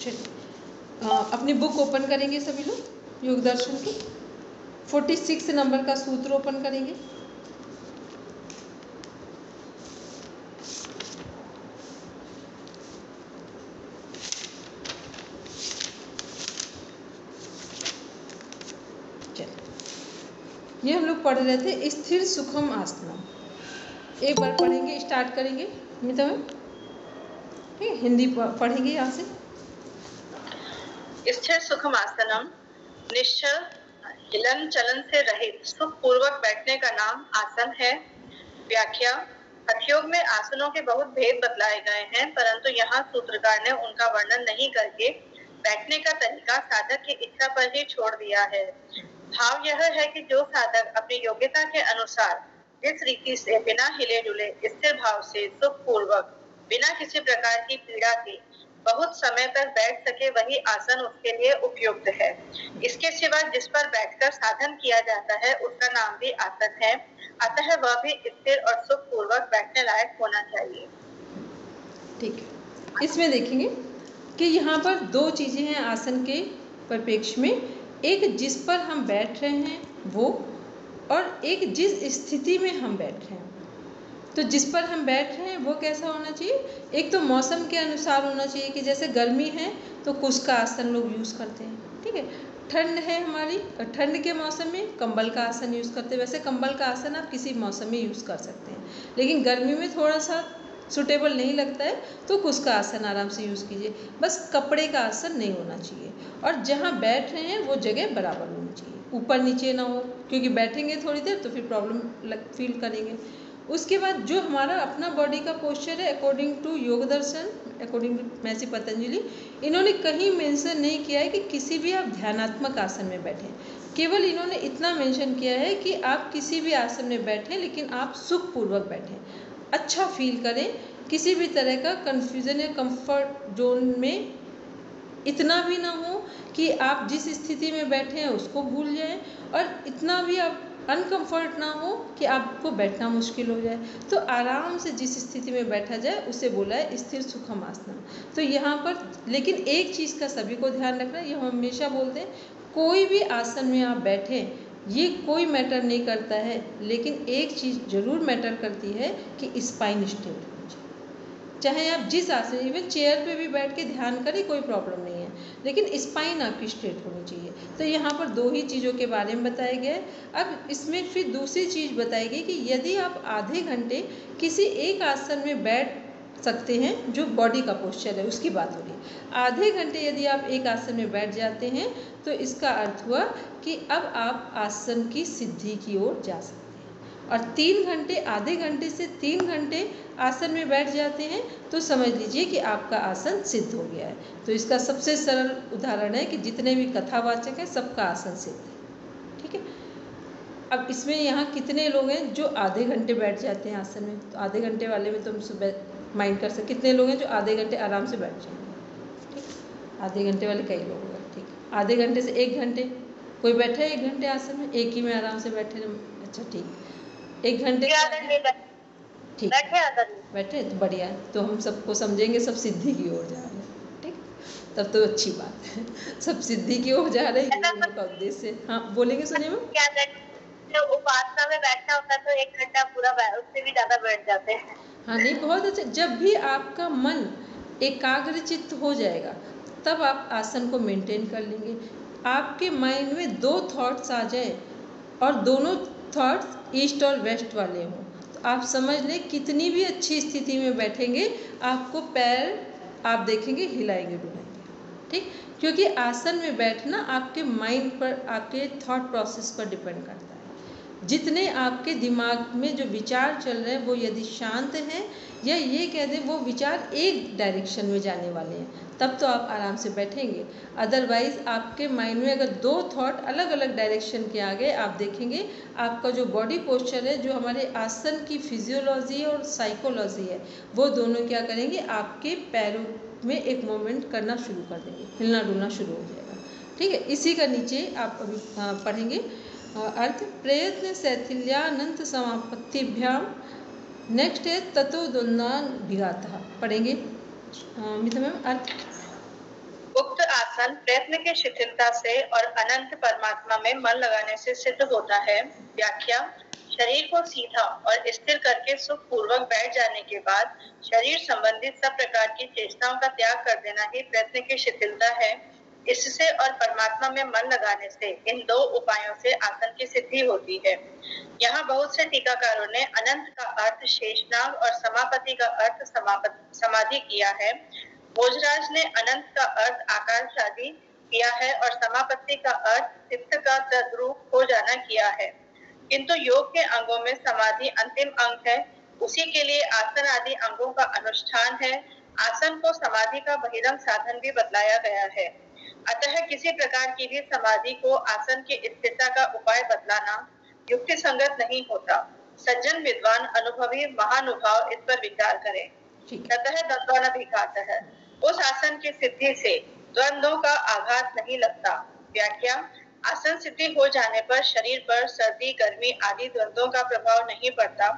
चलिए अपनी book open करेंगे सभी लोग, योग दर्शन की 46 नंबर का सूत्र ओपन करेंगे। चलिए, ये हम लोग पढ़ रहे थे स्थिर सुखम आसनम। एक बार पढ़ेंगे, स्टार्ट करेंगे मिता मैम, ठीक है, हिंदी पढ़ेंगे यहाँ से। स्थिर सुखम आसनम निश्चल हिलन चलन से रहित सुख पूर्वक बैठने का नाम आसन है। व्याख्या, हठयोग में आसनों के बहुत भेद बतलाए गए हैं, परंतु यहाँ सूत्रकार ने उनका वर्णन नहीं करके बैठने का तरीका साधक की इच्छा पर ही छोड़ दिया है। भाव यह है कि जो साधक अपनी योग्यता के अनुसार जिस रीति से बिना हिले डुले स्थिर भाव से सुख पूर्वक बिना किसी प्रकार की पीड़ा के बहुत समय तक बैठ सके वही आसन उसके लिए उपयुक्त है। इसके सिवा जिस पर बैठकर साधन किया जाता है उसका नाम भी आसन है, अतः वह भी स्थिर और सुख पूर्वक बैठने लायक होना चाहिए। ठीक है, इसमें देखेंगे कि यहाँ पर दो चीज़ें हैं आसन के परिप्रेक्ष्य में, एक जिस पर हम बैठ रहे हैं वो, और एक जिस स्थिति में हम बैठ रहे हैं। तो जिस पर हम बैठ रहे हैं वो कैसा होना चाहिए, एक तो मौसम के अनुसार होना चाहिए कि जैसे गर्मी है तो कुश का आसन लोग यूज़ करते हैं, ठीक है। ठंड है हमारी, ठंड के मौसम में कंबल का आसन यूज़ करते हैं। वैसे कंबल का आसन आप किसी मौसम में यूज़ कर सकते हैं, लेकिन गर्मी में थोड़ा सा सूटेबल नहीं लगता है तो कुश का आसन आराम से यूज़ कीजिए। बस कपड़े का आसन नहीं होना चाहिए, और जहाँ बैठ रहे हैं वो जगह बराबर होनी चाहिए, ऊपर नीचे ना हो, क्योंकि बैठेंगे थोड़ी देर तो फिर प्रॉब्लम फील करेंगे। उसके बाद जो हमारा अपना बॉडी का पोस्चर है, अकॉर्डिंग टू योग दर्शन, अकॉर्डिंग टू महर्षि पतंजलि, इन्होंने कहीं मेंशन नहीं किया है कि किसी भी आप ध्यानात्मक आसन में बैठें। केवल इन्होंने इतना मेंशन किया है कि आप किसी भी आसन में बैठें, लेकिन आप सुखपूर्वक बैठें, अच्छा फील करें, किसी भी तरह का कन्फ्यूज़न या कंफर्ट जोन में इतना भी ना हो कि आप जिस स्थिति में बैठे हैं उसको भूल जाएं, और इतना भी आप अनकंफर्ट ना हो कि आपको बैठना मुश्किल हो जाए। तो आराम से जिस स्थिति में बैठा जाए उसे बोला है स्थिर सुखम आसन। तो यहाँ पर लेकिन एक चीज़ का सभी को ध्यान रखना, ये हम हमेशा बोलते हैं, कोई भी आसन में आप बैठें ये कोई मैटर नहीं करता है, लेकिन एक चीज़ ज़रूर मैटर करती है कि स्पाइन स्ट्रेट होनी चाहिए। चाहे आप जिस आसन, इवन चेयर पे भी बैठ के ध्यान करें कोई प्रॉब्लम नहीं है, लेकिन स्पाइन आपकी स्ट्रेट होनी चाहिए। तो यहाँ पर दो ही चीज़ों के बारे में बताया गया है। अब इसमें फिर दूसरी चीज़ बताई गई कि यदि आप आधे घंटे किसी एक आसन में बैठ सकते हैं, जो बॉडी का पोस्चर है उसकी बात हो रही है, आधे घंटे यदि आप एक आसन में बैठ जाते हैं तो इसका अर्थ हुआ कि अब आप आसन की सिद्धि की ओर जा सकते हैं। और 3 घंटे, आधे घंटे से 3 घंटे आसन में बैठ जाते हैं तो समझ लीजिए कि आपका आसन सिद्ध हो गया है। तो इसका सबसे सरल उदाहरण है कि जितने भी कथावाचक हैं सबका आसन सिद्ध है, ठीक है। अब इसमें यहाँ कितने लोग हैं जो आधे घंटे बैठ जाते हैं आसन में, तो आधे घंटे वाले में तुम सुबह माइंड कर सकते, कितने लोग हैं जो आधे घंटे आराम से बैठ जाएंगे, ठीक। आधे घंटे वाले कई लोग हैं, ठीक। आधे घंटे से 1 घंटे, कोई बैठा है 1 घंटे आसन में, एक ही में आराम से बैठे, अच्छा ठीक। 1 घंटे ठीक बैठे तो बढ़िया है, तो हम सबको समझेंगे सब सिद्धि की ओर जा रहे हैं, ठीक। तब तो अच्छी बात है, सब सिद्धि की ओर जा रहे हैं, ये उनका उद्देश्य है। हाँ बोलेंगे सुनिए मैम। क्या उपासना में बैठना होता है तो 1 घंटा पूरा, उससे भी ज्यादा बैठ जाते हैं। हाँ नहीं, बहुत अच्छा। जब भी आपका मन एकाग्रचित्त हो जाएगा तब आप आसन को मेंटेन कर लेंगे। आपके माइंड में 2 थॉट्स आ जाए और दोनों थॉट्स ईस्ट और वेस्ट वाले हों, तो आप समझ लें कितनी भी अच्छी स्थिति में बैठेंगे आपको पैर आप देखेंगे हिलाएंगे डुलाएंगे, ठीक। क्योंकि आसन में बैठना आपके माइंड पर, आपके थॉट प्रोसेस पर डिपेंड करता है। जितने आपके दिमाग में जो विचार चल रहे हैं वो यदि शांत हैं, या ये कह दें वो विचार एक डायरेक्शन में जाने वाले हैं, तब तो आप आराम से बैठेंगे। अदरवाइज़ आपके माइंड में अगर 2 थॉट अलग अलग डायरेक्शन के आ गए, आप देखेंगे आपका जो बॉडी पोस्चर है, जो हमारे आसन की फिजियोलॉजी और साइकोलॉजी है, वो दोनों क्या करेंगे, आपके पैरों में एक मूवमेंट करना शुरू कर देंगे, हिलना डुलना शुरू हो जाएगा, ठीक है। इसी का नीचे आप अभी पढ़ेंगे अर्थ, प्रयत्न शैथिल्यानंत समापत्तिभ्याम। नेक्स्ट है ततो द्वंद्वान विघातः, पढ़ेंगे मित्र मैम अर्थ। वो आसन प्रयत्न की शिथिलता से और अनंत परमात्मा में मन लगाने से सिद्ध होता है। व्याख्या: शरीर को सीधा और स्थिर करके सुखपूर्वक बैठ जाने के बाद शरीर संबंधित सब प्रकार की चेष्टाओं का त्याग कर देना ही प्रयत्न की शिथिलता है। इससे और परमात्मा में मन लगाने से, इन दो उपायों से आसन की सिद्धि होती है। यहाँ बहुत से टीकाकारों ने अनंत का अर्थ शेषनाग और समापति का अर्थ समाधि किया है। भोजराज ने अनंत का अर्थ आकाश आदि किया है और समापत्ति का अर्थ चित्त का तद्रूप हो जाना किया है। किंतु योग के अंगों में समाधि अंतिम अंग है, उसी के लिए आसन आदि अंगों का अनुष्ठान है। आसन को समाधि का बहिरंग साधन भी बतलाया गया है। अतः किसी प्रकार की भी समाधि को आसन की स्थिरता का उपाय बतलाना युक्ति संगत नहीं होता। सज्जन विद्वान अनुभवी महानुभाव इस पर विचार करें। ततः द्वंद्वाभिघात है, उस आसन की सिद्धि से द्वंद्वों का आघात नहीं लगता। व्याख्या: आसन सिद्धि हो जाने पर शरीर पर सर्दी गर्मी आदि द्वंद्वों का प्रभाव नहीं पड़ता।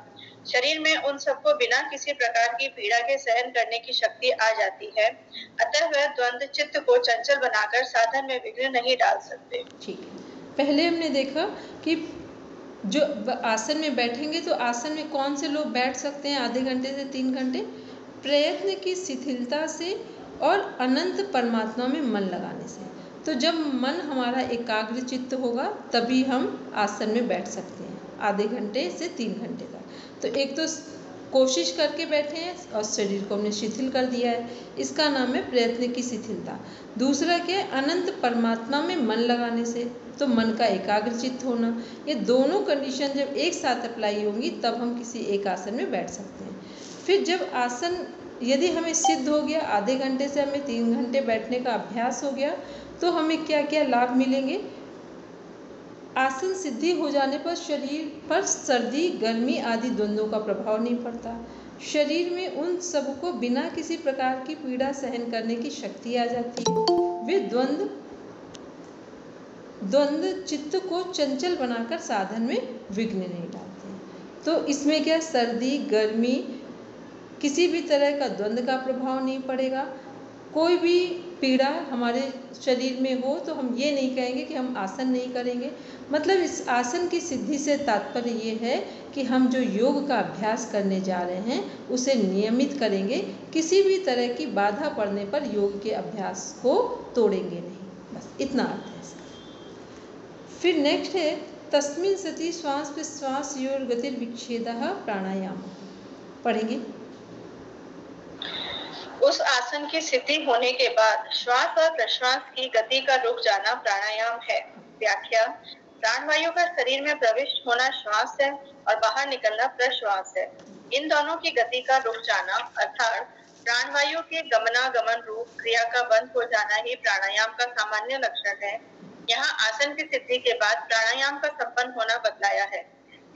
शरीर में उन सबको बिना किसी प्रकार की पीड़ा के सहन करने की शक्ति आ जाती है। अतः वह द्वंद्व चित्त को चंचल बनाकर साधन में विघ्न नहीं डाल सकते। ठीक है, पहले हमने देखा कि जो आसन में बैठेंगे तो आसन में कौन से लोग बैठ सकते हैं आधे घंटे से 3 घंटे? प्रयत्न की शिथिलता से और अनंत परमात्मा में मन लगाने से। तो जब मन हमारा एकाग्र चित्त होगा तभी हम आसन में बैठ सकते हैं आधे घंटे से 3 घंटे तक। तो एक तो कोशिश करके बैठे हैं और शरीर को हमने शिथिल कर दिया है, इसका नाम है प्रयत्न की शिथिलता। दूसरा क्या है? अनंत परमात्मा में मन लगाने से, तो मन का एकाग्र चित्त होना। ये दोनों कंडीशन जब एक साथ अप्लाई होंगी तब हम किसी एक आसन में बैठ सकते हैं। फिर जब आसन यदि हमें सिद्ध हो गया, आधे घंटे से हमें 3 घंटे बैठने का अभ्यास हो गया, तो हमें क्या क्या लाभ मिलेंगे? आसन सिद्धि हो जाने पर शरीर पर सर्दी गर्मी आदि द्वंद्वों का प्रभाव नहीं पड़ता। शरीर में उन सबको बिना किसी प्रकार की पीड़ा सहन करने की शक्ति आ जाती है। वे द्वंद्व चित्त को चंचल बनाकर साधन में विघ्न नहीं डालते हैं। तो इसमें क्या, सर्दी गर्मी किसी भी तरह का द्वंद्व का प्रभाव नहीं पड़ेगा। कोई भी पीड़ा हमारे शरीर में हो तो हम ये नहीं कहेंगे कि हम आसन नहीं करेंगे। मतलब इस आसन की सिद्धि से तात्पर्य ये है कि हम जो योग का अभ्यास करने जा रहे हैं उसे नियमित करेंगे, किसी भी तरह की बाधा पड़ने पर योग के अभ्यास को तोड़ेंगे नहीं। बस इतना अर्थ है इसका। फिर नेक्स्ट है तस्मिन् सति श्वास प्रश्वास योर गतिर्विच्छेदः प्राणायाम। पढ़ेंगे। उस आसन की सिद्धि होने के बाद श्वास और प्रश्वास की गति का रुक जाना प्राणायाम है। व्याख्या: प्राणवायु का शरीर में प्रविष्ट होना श्वास है और बाहर निकलना प्रश्वास है। इन दोनों की गति का रुक जाना अर्थात प्राणवायु के गमनागमन रूप क्रिया का बंद हो जाना ही प्राणायाम का सामान्य लक्षण है। यहाँ आसन की सिद्धि के बाद प्राणायाम का संपन्न होना बतलाया है।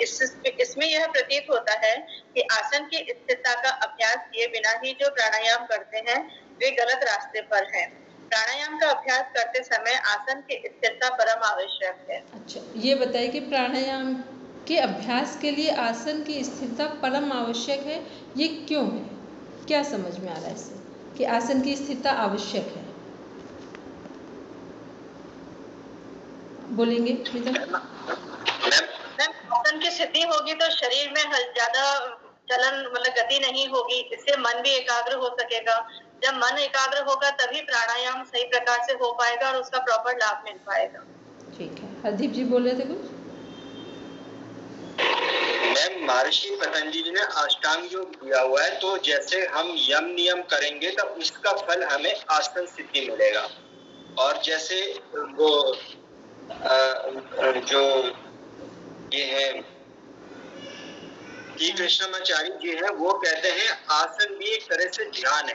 इसमें यह प्रतीत होता है कि आसन की स्थिरता का अभ्यास किए बिना ही जो प्राणायाम करते हैं वे गलत रास्ते पर हैं। प्राणायाम का अभ्यास करते समय आसन की स्थिरता परम आवश्यक है। अच्छा, ये बताइए कि प्राणायाम के अभ्यास के लिए आसन की स्थिरता परम आवश्यक है, ये क्यों है? क्या समझ में आ रहा है इससे कि आसन की स्थिरता आवश्यक है? बोलेंगे आसन की सिद्धि होगी तो शरीर में ज्यादा चलन मतलब गति नहीं होगी, इससे मन भी एकाग्र हो सकेगा। जब मन एकाग्र होगा तभी प्राणायाम सही प्रकार से हो पाएगा और उसका प्रॉपर लाभ मिल पाएगा। ठीक है, हरदीप जी बोल रहे थे कुछ? मैम, महर्षि पतंजलि ने अष्टांग योग दिया हुआ है, तो जैसे हम यम नियम करेंगे तो उसका फल हमें आसन सिद्धि मिलेगा। और जैसे वो जो ये है कि कृष्णाचार्य जी है, वो कहते हैं आसन भी एक तरह से ध्यान है।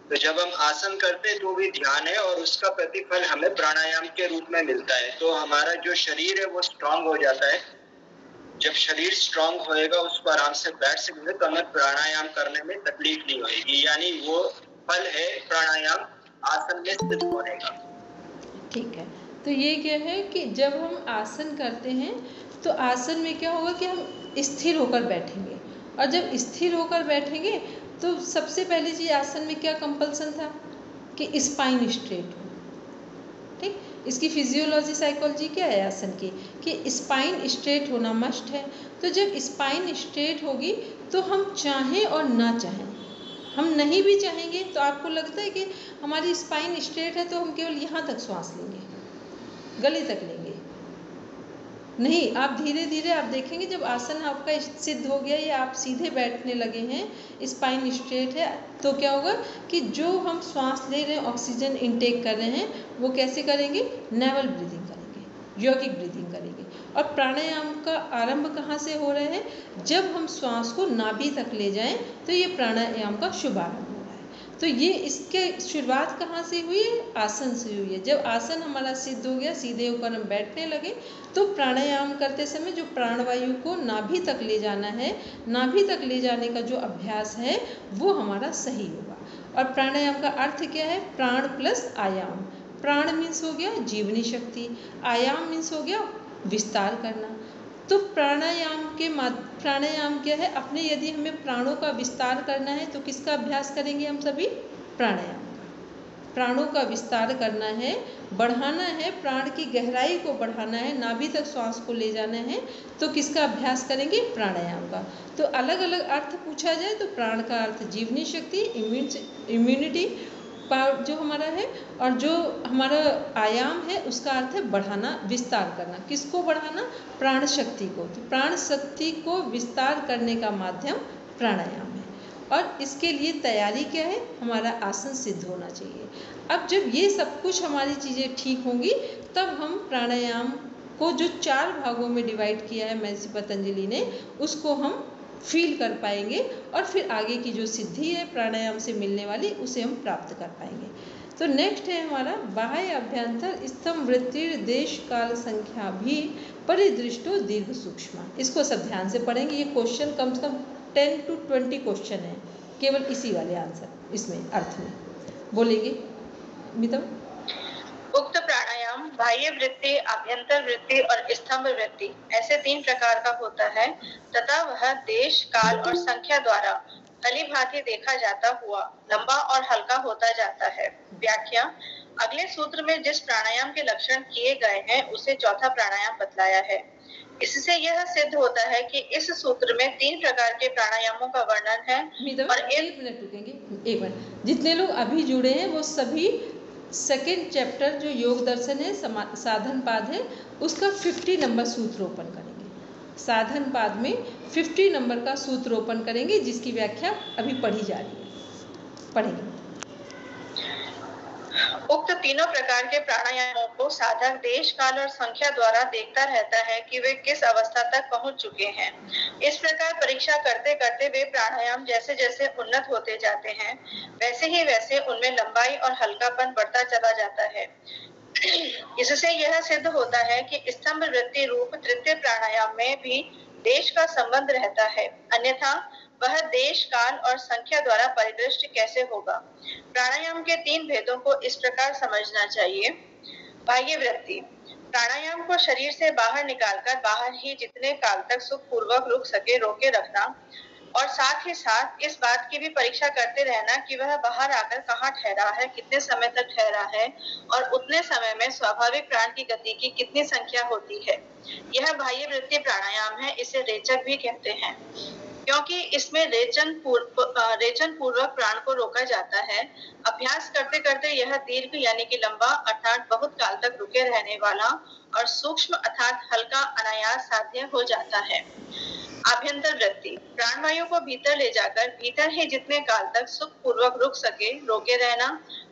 तो जब हम आसन करते हैं तो भी ध्यान है और उसका प्रतिफल हमें प्राणायाम के रूप में मिलता है। तो हमारा जो शरीर है वो स्ट्रांग हो जाता है। जब शरीर स्ट्रांग होएगा, उसको आराम से बैठ सकेंगे तो हमें प्राणायाम करने में तकलीफ नहीं होगी। यानी वो फल है प्राणायाम आसन में स्थित होने का। ठीक है, तो ये क्या है कि जब हम आसन करते हैं तो आसन में क्या होगा कि हम स्थिर होकर बैठेंगे, और जब स्थिर होकर बैठेंगे तो सबसे पहली चीज़ आसन में क्या कंपल्सन था कि स्पाइन स्ट्रेट हो। इसकी फिजियोलॉजी साइकोलॉजी क्या है आसन की कि स्पाइन स्ट्रेट होना मस्ट है। तो जब स्पाइन स्ट्रेट होगी तो हम चाहें और ना चाहें, हम नहीं भी चाहेंगे तो आपको लगता है कि हमारी स्पाइन स्ट्रेट है तो हम केवल यहाँ तक श्वास लेंगे, गले तक लेंगे, नहीं, आप धीरे धीरे आप देखेंगे जब आसन आपका सिद्ध हो गया या आप सीधे बैठने लगे हैं, स्पाइन स्ट्रेट है, तो क्या होगा कि जो हम श्वास ले रहे हैं, ऑक्सीजन इनटेक कर रहे हैं, वो कैसे करेंगे, नेवल ब्रीदिंग करेंगे, यौगिक ब्रीदिंग करेंगे। और प्राणायाम का आरंभ कहाँ से हो रहा है, जब हम श्वास को नाभि तक ले जाएं तो ये प्राणायाम का शुभारंभ हो रहा है। तो ये इसके शुरुआत कहाँ से हुई है, आसन से हुई है। जब आसन हमारा सिद्ध हो गया, सीधे होकर हम बैठने लगे, तो प्राणायाम करते समय जो प्राणवायु को नाभि तक ले जाना है, नाभि तक ले जाने का जो अभ्यास है वो हमारा सही होगा। और प्राणायाम का अर्थ क्या है, प्राण प्लस आयाम। प्राण मीन्स हो गया जीवनी शक्ति, आयाम मीन्स हो गया विस्तार करना। तो प्राणायाम क्या है, अपने यदि हमें प्राणों का विस्तार करना है तो किसका अभ्यास करेंगे हम सभी, प्राणायाम का। प्राणों का विस्तार करना है, बढ़ाना है, प्राण की गहराई को बढ़ाना है, नाभि तक श्वास को ले जाना है, तो किसका अभ्यास करेंगे, प्राणायाम का। तो अलग अलग अर्थ पूछा जाए तो प्राण का अर्थ जीवनी शक्ति, इम्यूनिटी पावर जो हमारा है, और जो हमारा आयाम है उसका अर्थ है बढ़ाना, विस्तार करना। किसको बढ़ाना, प्राण शक्ति को। तो प्राण शक्ति को विस्तार करने का माध्यम प्राणायाम है। और इसके लिए तैयारी क्या है, हमारा आसन सिद्ध होना चाहिए। अब जब ये सब कुछ हमारी चीज़ें ठीक होंगी तब हम प्राणायाम को जो 4 भागों में डिवाइड किया है महर्षि पतंजलि ने, उसको हम फील कर पाएंगे और फिर आगे की जो सिद्धि है प्राणायाम से मिलने वाली उसे हम प्राप्त कर पाएंगे। तो नेक्स्ट है हमारा बाह्य अभ्यंतर स्तंभ वृत्तिर देश काल संख्या भी परिदृष्टो दीर्घ सूक्ष्म। इसको सब ध्यान से पढ़ेंगे, ये क्वेश्चन कम से कम 10 to 20 क्वेश्चन है केवल इसी वाले आंसर इसमें अर्थ में बोलेंगे। मितम, उक्त प्राणायाम बाह्य वृत्ति, आभ्यंतर वृत्ति और स्तंभ वृत्ति ऐसे 3 प्रकार का होता है तथा वह देश, काल और संख्या द्वारा भली भांति देखा जाता हुआ लंबा और हल्का होता जाता है। व्याख्या, अगले सूत्र में जिस प्राणायाम के लक्षण किए गए हैं उसे चौथा प्राणायाम बतलाया है। इससे यह सिद्ध होता है कि इस सूत्र में 3 प्रकार के प्राणायामों का वर्णन है। और 1 मिनट रुकेंगे, 1 मिनट। जितने लोग अभी जुड़े हैं वो सभी सेकेंड चैप्टर जो योग दर्शन है, साधन पाद है, उसका 50 नंबर सूत्रोपण करेंगे। साधन पाद में 50 नंबर का सूत्रोपण करेंगे जिसकी व्याख्या अभी पढ़ी जा रही है, पढ़ेंगे। उक्त तीनों प्रकार के प्राणायामों को साधक देश, काल और संख्या द्वारा देखता रहता है कि वे किस अवस्था तक पहुंच चुके हैं। इस प्रकार परीक्षा करते करते वे प्राणायाम जैसे जैसे उन्नत होते जाते हैं वैसे ही वैसे उनमें लंबाई और हल्कापन बढ़ता चला जाता है। इससे यह सिद्ध होता है कि स्तंभ वृत्ति रूप तृतीय प्राणायाम में भी देश का संबंध रहता है, अन्यथा वह देश, काल और संख्या द्वारा परिदृष्ट कैसे होगा। प्राणायाम के 3 भेदों को इस प्रकार समझना चाहिए। बाह्य वृत्ति, प्राणायाम को शरीर से बाहर निकालकर बाहर ही जितने काल तक सुखपूर्वक रुक सके रोके रखना और साथ ही साथ इस बात की भी परीक्षा करते रहना कि वह बाहर आकर कहाँ ठहरा है, कितने समय तक ठहरा है और उतने समय में स्वाभाविक प्राण की गति की कितनी संख्या होती है। यह बाह्य वृत्ति प्राणायाम है, इसे रेचक भी कहते हैं क्योंकि इसमें रेचन पूर्वक प्राण को रोका जाता है। अभ्यास करते करते यह दीर्घ यानी कि लंबा अर्थात बहुत काल तक रुके रहने वाला और सूक्ष्म अर्थात हल्का अनायास साध्य हो जाता है। आभ्यंतर वृत्ति, प्राणवायु को भीतर ले जाकर भीतर ही जितने काल तक सुख पूर्वक रुक सके रोके रहना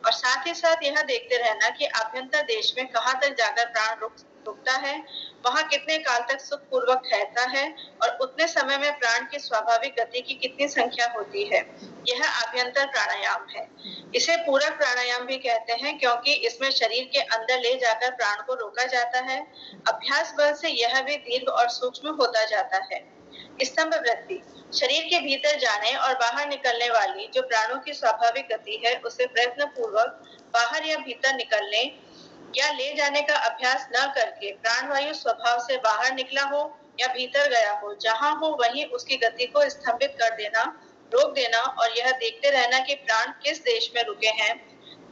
और साथ ही साथ यह देखते रहना कि आभ्यंतर देश में कहाँ तक जाकर प्राण रुकता है, वहां कितने काल तक सुख पूर्वक ठहरता है और उतने समय में प्राण की स्वाभाविक गति की कितनी संख्या होती है। यह आभ्यंतर प्राणायाम है। इसे पूरक प्राणायाम भी कहते हैं क्योंकि इसमें शरीर के अंदर ले जाकर प्राण को रोका जाता है। अभ्यास बल से यह भी दीर्घ और सूक्ष्म होता जाता है। स्तंभ वृत्ति, शरीर के भीतर जाने और बाहर निकलने वाली जो प्राणों की स्वाभाविक गति है उसे प्रयत्न पूर्वक बाहर या भीतर निकलने या ले जाने का अभ्यास न करके प्राणवायु स्वभाव से बाहर निकला हो या भीतर गया हो, जहां हो वहीं उसकी गति को स्तंभित कर देना, रोक देना और यह देखते रहना कि प्राण किस देश में रुके हैं,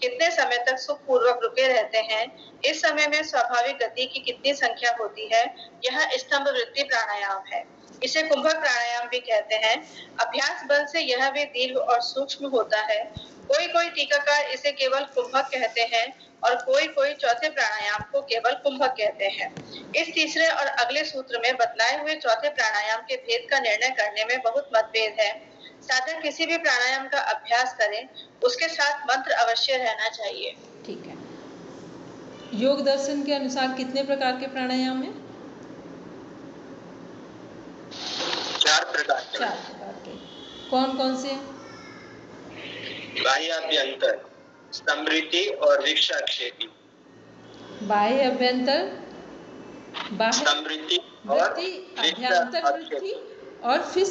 कितने समय तक सुखपूर्वक रुके रहते हैं, इस समय में स्वाभाविक गति की कितनी संख्या होती है, यह स्तंभ वृत्ति प्राणायाम है। इसे कुंभक प्राणायाम भी कहते हैं। अभ्यास बल से यह भी दीर्घ और सूक्ष्म होता है। कोई टीकाकार इसे केवल कुंभक कहते हैं और कोई चौथे प्राणायाम को केवल कुंभक कहते हैं। इस तीसरे और अगले सूत्र में बतलाए हुए चौथे प्राणायाम के भेद का निर्णय करने में बहुत मतभेद है। साधक किसी भी प्राणायाम का अभ्यास करें, उसके साथ मंत्र अवश्य रहना चाहिए। ठीक है। योग दर्शन के अनुसार कितने प्रकार के प्राणायाम हैं? 4 प्रकार के। 4 प्रकार के। कौन कौन से हैं? बाह्य अभ्यंतर, समृद्धि और विक्षाक्षेपी। बाह्य अभ्यंतर, समृद्धि और अभ्यंतर वृत्ति, और फिर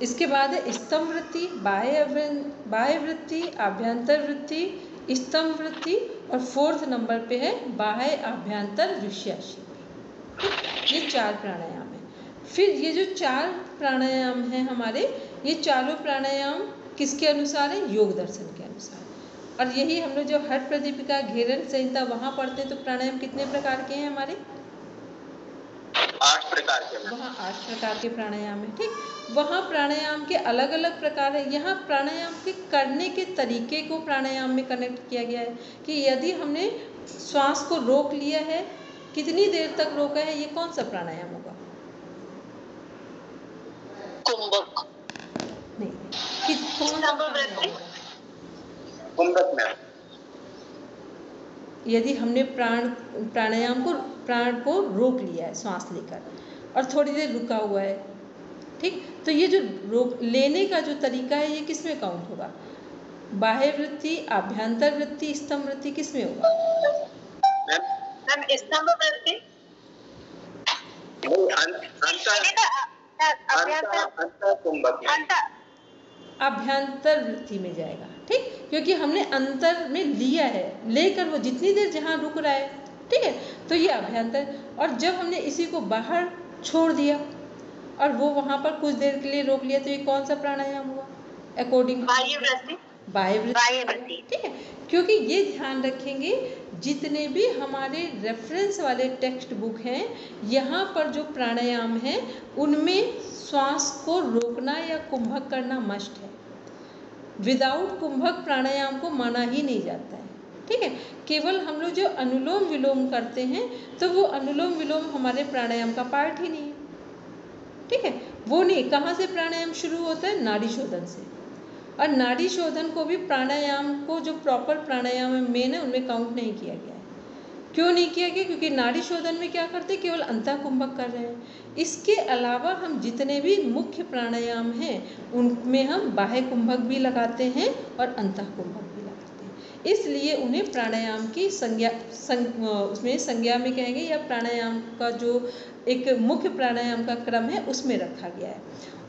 इसके बाद है स्तंभ वृत्ति, बाह्य वृत्ति, अभ्यंतर वृत्ति, स्तंभ वृत्ति, और 4th नंबर पे है बाह्य अभ्यंतर विषयाक्षेपी। ये 4 प्राणायाम है। फिर ये जो 4 प्राणायाम हैं हमारे, ये चारों प्राणायाम किसके अनुसार है? योग दर्शन के अनुसार। और यही हम लोग जो हठ प्रदीपिका, घेरन संहिता वहाँ पढ़ते हैं, तो प्राणायाम कितने प्रकार के हैं हमारे? 8 प्रकार के। वहाँ 8 प्रकार के प्राणायाम है। ठीक, वहाँ प्राणायाम के अलग अलग प्रकार है। यहाँ प्राणायाम के करने के तरीके को प्राणायाम में कनेक्ट किया गया है कि यदि हमने श्वास को रोक लिया है, कितनी देर तक रोका है, ये कौन सा प्राणायाम होगा? कुंभक। नहीं, कौन सा कुंभक में। यदि हमने प्राणायाम को प्राण को रोक लिया है श्वास लेकर और थोड़ी देर रुका हुआ है, ठीक, तो ये जो रोक लेने का जो तरीका है, ये किस में काउंट होगा? बाह्य वृत्ति, अभ्यंतर वृत्ति, स्तंभ वृत्ति, किस में होगा? मैम स्तंभ वृत्ति, अभ्यंतर वृत्ति में जाएगा। ठीक, क्योंकि हमने अंतर में लिया है, लेकर वो जितनी देर जहाँ रुक रहा है, ठीक है, तो ये अभ्यंतर। और जब हमने इसी को बाहर छोड़ दिया और वो वहाँ पर कुछ देर के लिए रोक लिया, तो ये कौन सा प्राणायाम हुआ? अकॉर्डिंग बाह्य वृत्ति। ठीक है, क्योंकि ये ध्यान रखेंगे जितने भी हमारे रेफरेंस वाले टेक्स्ट बुक हैं, यहाँ पर जो प्राणायाम है उनमें श्वास को रोकना या कुंभक करना मस्ट है। विदाउट कुंभक प्राणायाम को माना ही नहीं जाता है। ठीक है, केवल हम लोग जो अनुलोम विलोम करते हैं, तो वो अनुलोम विलोम हमारे प्राणायाम का पार्ट ही नहीं है। ठीक है, वो नहीं। कहाँ से प्राणायाम शुरू होता है? नाड़ी शोधन से। और नाड़ी शोधन को भी प्राणायाम को जो प्रॉपर प्राणायाम मेन है उनमें काउंट नहीं किया गया है। क्यों नहीं किया गया? क्योंकि नाड़ी शोधन में क्या करते हैं? केवल अंतः कुंभक कर रहे हैं। इसके अलावा हम जितने भी मुख्य प्राणायाम हैं उनमें हम बाह्य कुंभक भी लगाते हैं और अंतः कुंभक भी लगाते हैं। इसलिए उन्हें प्राणायाम की उसमें संज्ञा में कहेंगे, या प्राणायाम का जो एक मुख्य प्राणायाम का क्रम है उसमें रखा गया है।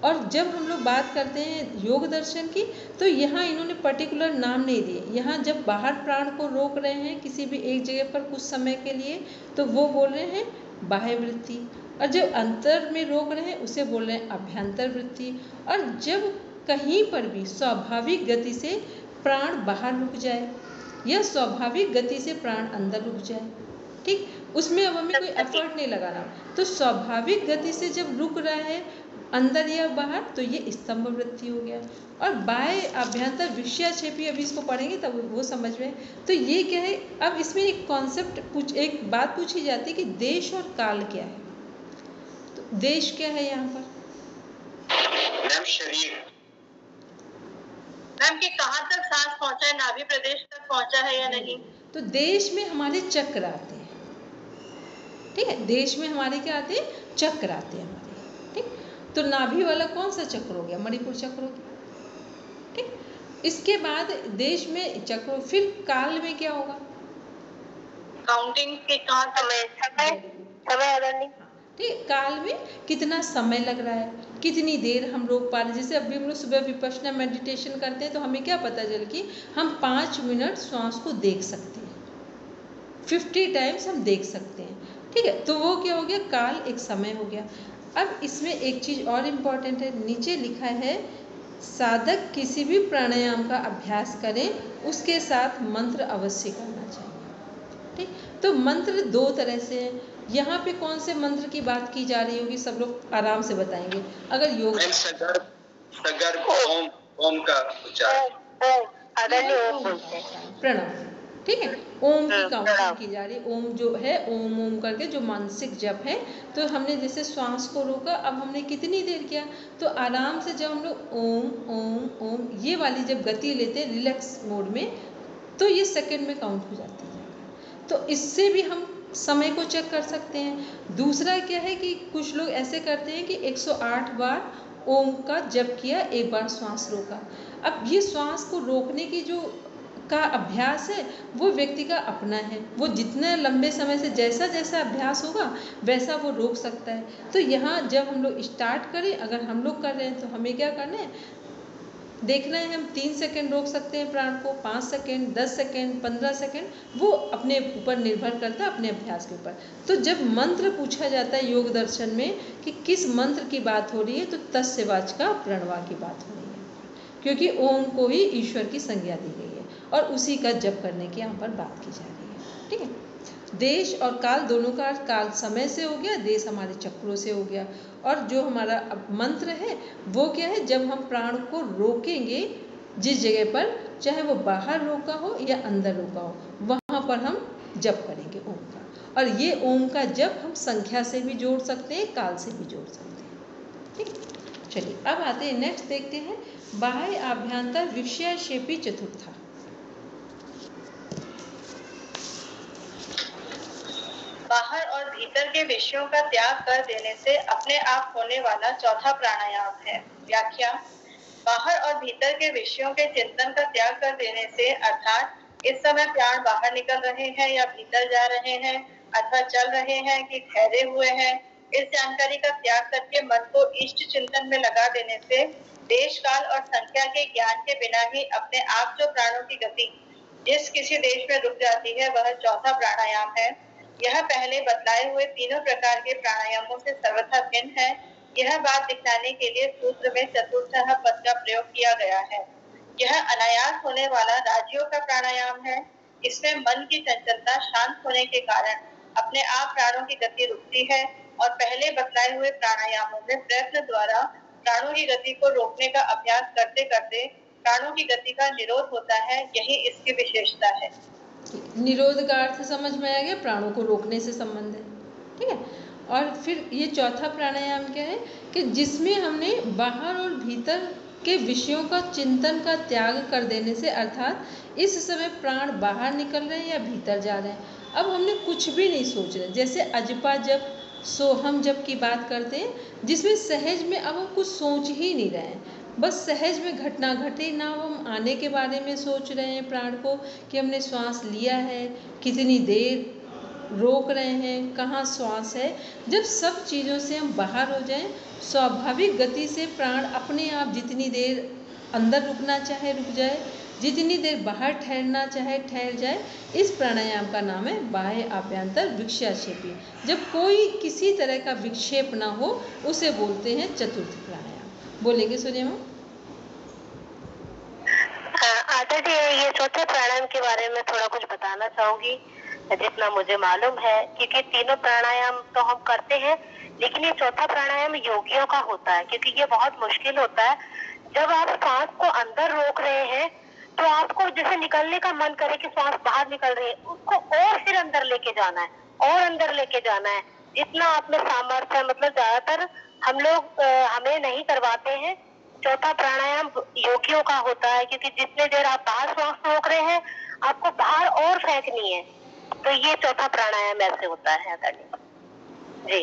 और जब हम लोग बात करते हैं योग दर्शन की, तो यहाँ इन्होंने पर्टिकुलर नाम नहीं दिए। यहाँ जब बाहर प्राण को रोक रहे हैं किसी भी एक जगह पर कुछ समय के लिए, तो वो बोल रहे हैं बाह्य वृत्ति, और जब अंतर में रोक रहे हैं उसे बोल रहे हैं अभ्यंतर वृत्ति। और जब कहीं पर भी स्वाभाविक गति से प्राण बाहर रुक जाए या स्वाभाविक गति से प्राण अंदर रुक जाए, ठीक, उसमें अब हमें कोई एफर्ट नहीं लगाना। तो स्वाभाविक गति से जब रुक रहा है अंदर या बाहर, तो ये स्तंभ वृत्ति हो गया। और बाह्य अभ्यंतर विषयाक्षेपी, अभी इसको पढ़ेंगे तब वो समझ में। तो ये क्या है? अब इसमें एक कॉन्सेप्ट एक बात पूछी जाती है कि देश और काल क्या है। तो देश क्या है यहाँ पर? मैम शरीर। मैम कि कहाँ तक सांस पहुँचा है, नाभि प्रदेश तक पहुँचा है या नहीं? तो देश में हमारे चक्र आते हैं। ठीक है, देश में हमारे क्या आते हैं? चक्र आते हैं हमारे। ठीक, तो नाभि वाला कौन सा चक्र हो गया? मणिपुर चक्र हो गया। ठीक, इसके बाद देश में चक्र, फिर काल में क्या होगा? काउंटिंग के कहाँ समय ठीक, काल में कितना समय लग रहा है, कितनी देर हम रोक पा रहे हैं। जैसे अभी हम लोग सुबह विपश्यना मेडिटेशन करते हैं, तो हमें क्या पता चल कि हम 5 मिनट श्वास को देख सकते हैं, 50 टाइम्स हम देख सकते हैं। ठीक है, तो वो क्या हो गया? काल एक समय हो गया। अब इसमें एक चीज़ और इम्पॉर्टेंट है, नीचे लिखा है साधक किसी भी प्राणायाम का अभ्यास करें उसके साथ मंत्र अवश्य करना चाहिए। ठीक, तो मंत्र दो तरह से हैं। यहाँ पे कौन से मंत्र की बात की जा रही होगी, सब लोग आराम से बताएंगे। अगर योग सगर ओम का उच्चारण प्रणव, ठीक है, ओम की काउंटिंग की जा रही है। ओम जो है, ओम ओम करके जो मानसिक जप है, तो हमने जैसे श्वास को रोका, अब हमने कितनी देर किया, तो आराम से जब हम लोग ओम ओम ओम ये वाली जब गति लेते हैं रिलैक्स मोड में, तो ये सेकंड में काउंट हो जाती है। तो इससे भी हम समय को चेक कर सकते हैं। दूसरा क्या है कि कुछ लोग ऐसे करते हैं कि 108 बार ओम का जप किया, एक बार श्वास रोका। अब ये श्वास को रोकने की जो का अभ्यास है वो व्यक्ति का अपना है, वो जितने लंबे समय से जैसा जैसा अभ्यास होगा वैसा वो रोक सकता है। तो यहाँ जब हम लोग स्टार्ट करें, अगर हम लोग कर रहे हैं तो हमें क्या करना है, देखना है हम 3 सेकंड रोक सकते हैं प्राण को, 5 सेकंड, 10 सेकंड, 15 सेकंड, वो अपने ऊपर निर्भर करता है, अपने अभ्यास के ऊपर। तो जब मंत्र पूछा जाता है योग दर्शन में कि किस मंत्र की बात हो रही है, तो तस्य वाचका प्रणवा की बात हो रही है, क्योंकि ओम को ही ईश्वर की संज्ञा दी गई है और उसी का जप करने की यहाँ पर बात की जा रही है। ठीक है, देश और काल दोनों का अर्थ, काल समय से हो गया, देश हमारे चक्रों से हो गया। और जो हमारा मंत्र है वो क्या है, जब हम प्राण को रोकेंगे जिस जगह पर, चाहे वो बाहर रोका हो या अंदर रोका हो, वहाँ पर हम जप करेंगे ओम का। और ये ओम का जप हम संख्या से भी जोड़ सकते हैं, काल से भी जोड़ सकते हैं। ठीक, चलिए अब आते हैं नेक्स्ट, देखते हैं बाह्य आभ्यंतर विषयक्षेपी चतुर्था। बाहर और भीतर के विषयों का त्याग कर देने से अपने आप होने वाला चौथा प्राणायाम है। व्याख्या, बाहर और भीतर के विषयों के चिंतन का त्याग कर देने से, अर्थात इस समय प्राण बाहर निकल रहे हैं या भीतर जा रहे हैं, अथवा चल रहे हैं कि ठहरे हुए हैं, इस जानकारी का त्याग करके मन को इष्ट चिंतन में लगा देने से देश काल और संख्या के ज्ञान के बिना ही अपने आप जो प्राणों की गति जिस किसी देश में रुक जाती है, वह चौथा प्राणायाम है। यह पहले बतलाए हुए तीनों प्रकार के प्राणायामों से सर्वथा भिन्न है। यह बात दिखलाने के लिए सूत्र में चतुर्थः पद का प्रयोग किया गया है। यह अनायास होने वाला राजयोग का प्राणायाम है। इसमें मन की चंचलता शांत होने के कारण अपने आप प्राणों की गति रुकती है और पहले बतलाए हुए प्राणायामों में प्रयत्न द्वारा प्राणों की गति को रोकने का अभ्यास करते करते प्राणों की गति का निरोध होता है। यही इसकी विशेषता है। निरोध का अर्थ समझ में आ गया, प्राणों को रोकने से संबंध है। ठीक है, और फिर ये चौथा प्राणायाम क्या है कि जिसमें हमने बाहर और भीतर के विषयों का चिंतन का त्याग कर देने से, अर्थात इस समय प्राण बाहर निकल रहे हैं या भीतर जा रहे हैं, अब हमने कुछ भी नहीं सोच रहे। जैसे अजपा जप, सोहम जप की बात करते हैं, जिसमें सहज में अब हम कुछ सोच ही नहीं रहे हैं, बस सहज में घटना घटे ना, हम आने के बारे में सोच रहे हैं प्राण को कि हमने श्वास लिया है, कितनी देर रोक रहे हैं, कहाँ श्वास है। जब सब चीज़ों से हम बाहर हो जाएं, स्वाभाविक गति से प्राण अपने आप जितनी देर अंदर रुकना चाहे रुक जाए, जितनी देर बाहर ठहरना चाहे ठहर जाए। इस प्राणायाम का नाम है बाह्य आभ्यंतर विषयक्षेपी। जब कोई किसी तरह का विक्षेप ना हो उसे बोलते हैं चतुर्थ प्राणायाम। बोलेंगे सूर्यमा? आचार्य जी, ये चौथे प्राणायाम के बारे में थोड़ा कुछ बताना चाहूंगी जितना मुझे मालूम है, क्योंकि तीनों प्राणायाम तो हम करते हैं, लेकिन ये चौथा प्राणायाम योगियों का होता है, क्योंकि ये बहुत मुश्किल होता है। जब आप सांस को अंदर रोक रहे हैं तो आपको जैसे निकलने का मन करे कि सांस बाहर निकल रही है, उसको और फिर अंदर लेके जाना है और अंदर लेके जाना है। जितना आप में सामर्थ्य है, मतलब ज्यादातर हम लोग हमें नहीं करवाते हैं। चौथा प्राणायाम योगियों का होता है, क्योंकि जितने देर आप बाहर सांस रोक रहे हैं आपको बाहर और फेंकनी है। तो ये चौथा प्राणायाम ऐसे होता है जी।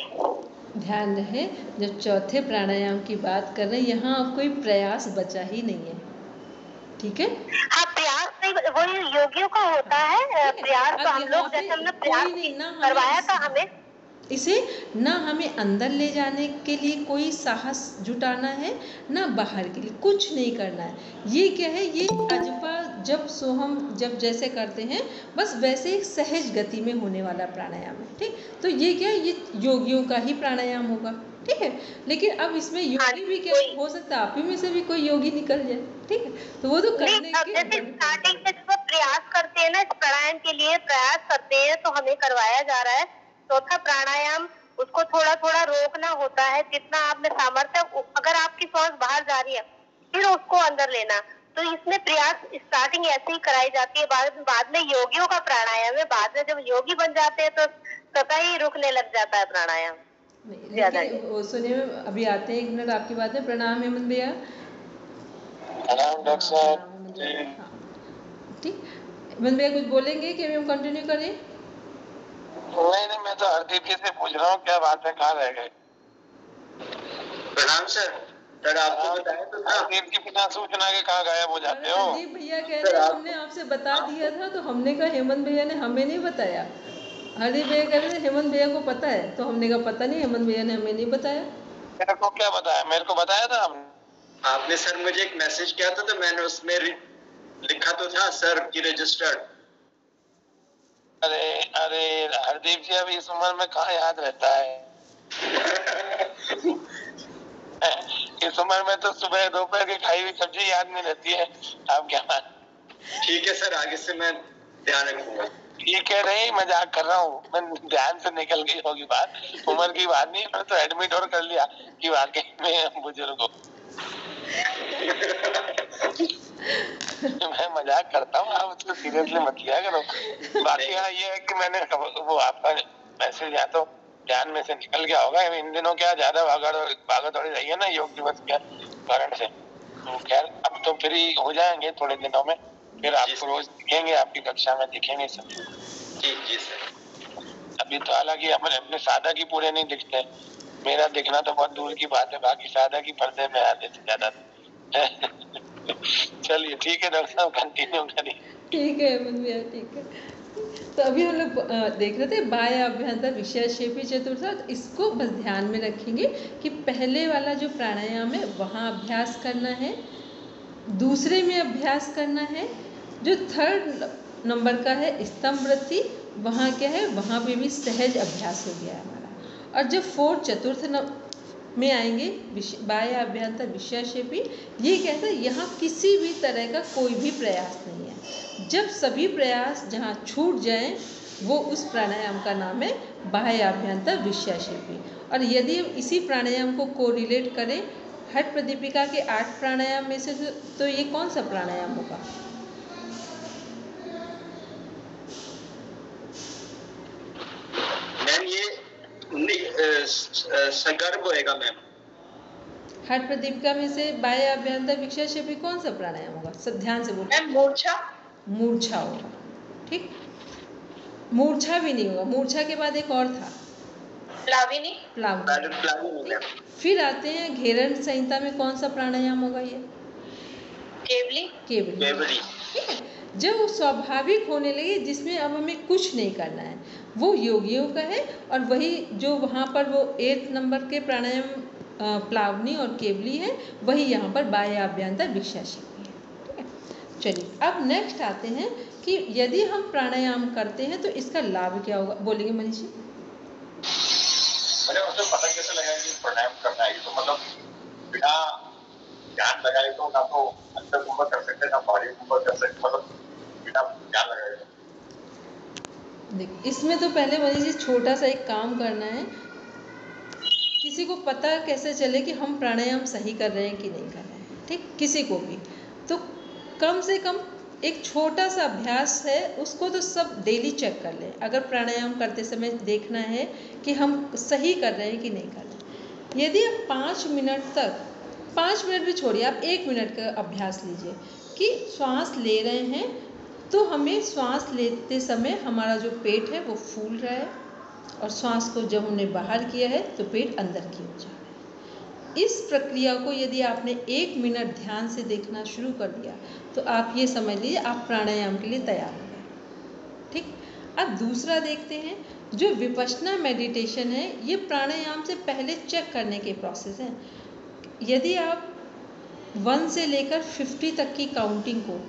ध्यान रहे, जब चौथे प्राणायाम की बात कर रहे हैं, यहाँ कोई प्रयास बचा ही नहीं है। ठीक है, हाँ, प्रयास नहीं, वो योगियों का होता है प्रयास। तो हम लोग जैसे हमने प्रयास करवाया था, हमें इसे ना हमें अंदर ले जाने के लिए कोई साहस जुटाना है, ना बाहर के लिए कुछ नहीं करना है। ये क्या है, ये अजपा जब सोहम जब जैसे करते हैं, बस वैसे एक सहज गति में होने वाला प्राणायाम है। ठीक, तो ये क्या है, ये योगियों का ही प्राणायाम होगा। ठीक है। लेकिन अब इसमें योगी भी क्या हो सकता है, आप ही में से भी कोई योगी निकल जाए, ठीक है, तो वो तो करने के स्टार्टिंग से जो प्रयास करते हैं ना, इस प्राणायाम के लिए प्रयास करते हैं, तो हमें करवाया जा रहा है चौथा प्राणायाम। उसको थोड़ा थोड़ा रोकना होता है, जितना आप में सामर्थ्य, अगर आपकी सांस बाहर जा रही है फिर उसको अंदर लेना। तो इसमें प्रयास स्टार्टिंग ऐसे ही कराई जाती है। बाद में योगियों का प्राणायाम है, बाद में जब योगी बन जाते हैं तो स्वतः ही रुकने लग जाता है प्राणायाम। लेकिन सुनिए, अभी आते हैं, एक मिनट आपकी बात है। प्रणाम हेमंत भैया। डॉक्टर साहब। ठीक, हेमंत भैया कुछ बोलेंगे कि हम कंटिन्यू करें? नहीं, मैं तो हरदीप जी से पूछ रहा हूँ क्या बात है, कहाँ रह गए? प्रणाम सर। सर आपको बताया तो था, हरदीप जी बिना सूचना के कहाँ गायब हो जाते हो? हरदीप भैया कह रहे हैं हमने आपसे बता दिया था, तो हमने कहा हेमंत भैया ने हमें नहीं बताया। हरदीप भैया कह रहे थे हेमंत भैया को पता है, तो हमने कहा पता नहीं, हेमंत भैया ने हमें नहीं बताया। मेरे को क्या बताया? मेरे को बताया था आपने सर मुझे एक मैसेज किया था, तो मैंने उसमें लिखा तो था सर की रजिस्टर्ड। अरे हरदीप जी अभी इस उम्र में कहाँ याद रहता है? इस उम्र में तो सुबह दोपहर की खाई हुई सब्जी याद नहीं रहती है। आप क्या? ठीक है सर, आगे से मैं ध्यान रखूंगा। ठीक है, नहीं मजाक कर रहा हूँ मैं, ध्यान से निकल गई होगी बात, उम्र की बात नहीं। मैंने तो एडमिट और कर लिया कि वाकई में बुजुर्ग हो। मैं मजाक करता हूँ, आप उसको सीरियसली मत लिया करो। बाकी हाँ ये है कि मैंने वो आपका मैसेज या तो ध्यान में से निकल गया होगा। इन दिनों क्या ज्यादा भागदौड़ी रही है ना योग दिवस के कारण से, तो खैर अब तो फ्री हो जाएंगे थोड़े दिनों में, फिर आपको रोज दिखेंगे, आपकी कक्षा में दिखेंगे सब। जी सर। अभी तो हालांकि अपने सादा की पूरे नहीं दिखते, मेरा दिखना तो बहुत दूर की बात है, बाकी सादा की पर्दे में आते थे ज्यादा। चलिए ठीक है डॉक्टर साहब, कंटिन्यू करिए। ठीक है हेमंत भैया, ठीक है। तो अभी हम लोग देख रहे थे बाह्य अभ्यंतर विषयक्षेपी चतुर्थ। इसको बस ध्यान में रखेंगे कि पहले वाला जो प्राणायाम है वहाँ अभ्यास करना है, दूसरे में अभ्यास करना है, जो थर्ड नंबर का है स्तंभ वृत्ति, वहाँ क्या है, वहाँ पे भी सहज अभ्यास हो गया हमारा। और जब फोर्थ चतुर्थ में आएंगे बाह्य अभ्यंतर विषयक्षेपी, ये कहता है यहाँ किसी भी तरह का कोई भी प्रयास नहीं है। जब सभी प्रयास जहाँ छूट जाएं, वो उस प्राणायाम का नाम है बाह्य अभ्यंतर विषयक्षेपी। और यदि हम इसी प्राणायाम को कोरिलेट करें हठ प्रदीपिका के 8 प्राणायाम में से, तो ये कौन सा प्राणायाम होगा? मैम ये संगर्भ होएगा मैम। हठ प्रदीपिका में से बाह्य अभ्यंतर विषयक्षेपी कौन सा प्राणायाम होगा? सब ध्यान से बोलो। मैम मूर्छा। मूर्छा होगा, ठीक। मूर्छा भी नहीं होगा, मूर्छा के बाद एक और था प्लाविनी। प्लाविनी। फिर आते हैं घेरण संहिता में कौन सा प्राणायाम होगा? ये केवली। ठीक है। जब वो स्वाभाविक होने लगे, जिसमें अब हमें कुछ नहीं करना है, वो योगियों का है। और वही जो वहाँ पर वो 8 नंबर के प्राणायाम प्लावनी और केवली है, वही यहाँ पर बाह्य अभ्यंतर विषयक्षेपी है। ठीक है। चलिए अब नेक्स्ट आते हैं कि यदि हम प्राणायाम करते हैं तो इसका लाभ क्या होगा? बोलेंगे मनीष जी। मैंने उसे पता कैसे लगा कि प्राणायाम करना है, तो मतलब बिना ध्यान लगाए तो ना तो अंदर कुंभक कर सकते, ना बाहरी कुंभक कर सकते, मतलब बिना ध्यान लगाए। देख, इसमें तो पहले मनीष जी छोटा सा एक काम करना है। किसी को पता कैसे चले कि हम प्राणायाम सही कर रहे हैं कि नहीं कर रहे हैं, ठीक, किसी को भी, तो कम से कम एक छोटा सा अभ्यास है, उसको तो सब डेली चेक कर लें। अगर प्राणायाम करते समय देखना है कि हम सही कर रहे हैं कि नहीं कर रहे हैं। यदि आप 5 मिनट तक, 5 मिनट भी छोड़िए, आप 1 मिनट का अभ्यास लीजिए कि श्वास ले रहे हैं तो हमें श्वास लेते समय हमारा जो पेट है वो फूल रहा है, और श्वास को जब हमने बाहर किया है तो पेट अंदर की हो जा रहा है। इस प्रक्रिया को यदि आपने 1 मिनट ध्यान से देखना शुरू कर दिया तो आप ये समझ लीजिए आप प्राणायाम के लिए तैयार हो गए। ठीक। अब दूसरा देखते हैं, जो विपश्यना मेडिटेशन है, ये प्राणायाम से पहले चेक करने के प्रोसेस हैं। यदि आप 1 से लेकर 50 तक की काउंटिंग को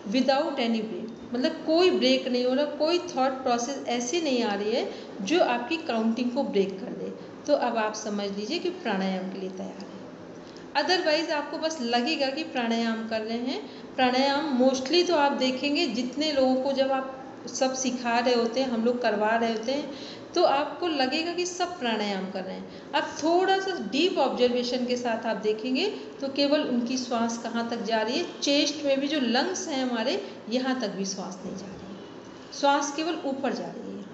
विदाउट एनी ब्रेक, मतलब कोई ब्रेक नहीं हो रहा, कोई थॉट प्रोसेस ऐसी नहीं आ रही है जो आपकी काउंटिंग को ब्रेक कर दे, तो अब आप समझ लीजिए कि प्राणायाम के लिए तैयार है। अदरवाइज आपको बस लगेगा कि प्राणायाम कर रहे हैं। प्राणायाम मोस्टली तो आप देखेंगे जितने लोगों को जब आप सब सिखा रहे होते हैं, हम लोग करवा रहे होते हैं, तो आपको लगेगा कि सब प्राणायाम कर रहे हैं। आप थोड़ा सा डीप ऑब्जर्वेशन के साथ आप देखेंगे तो केवल उनकी श्वास कहाँ तक जा रही है, चेस्ट में भी जो लंग्स हैं हमारे, यहाँ तक भी श्वास नहीं जा रही है, श्वास केवल ऊपर जा रही है,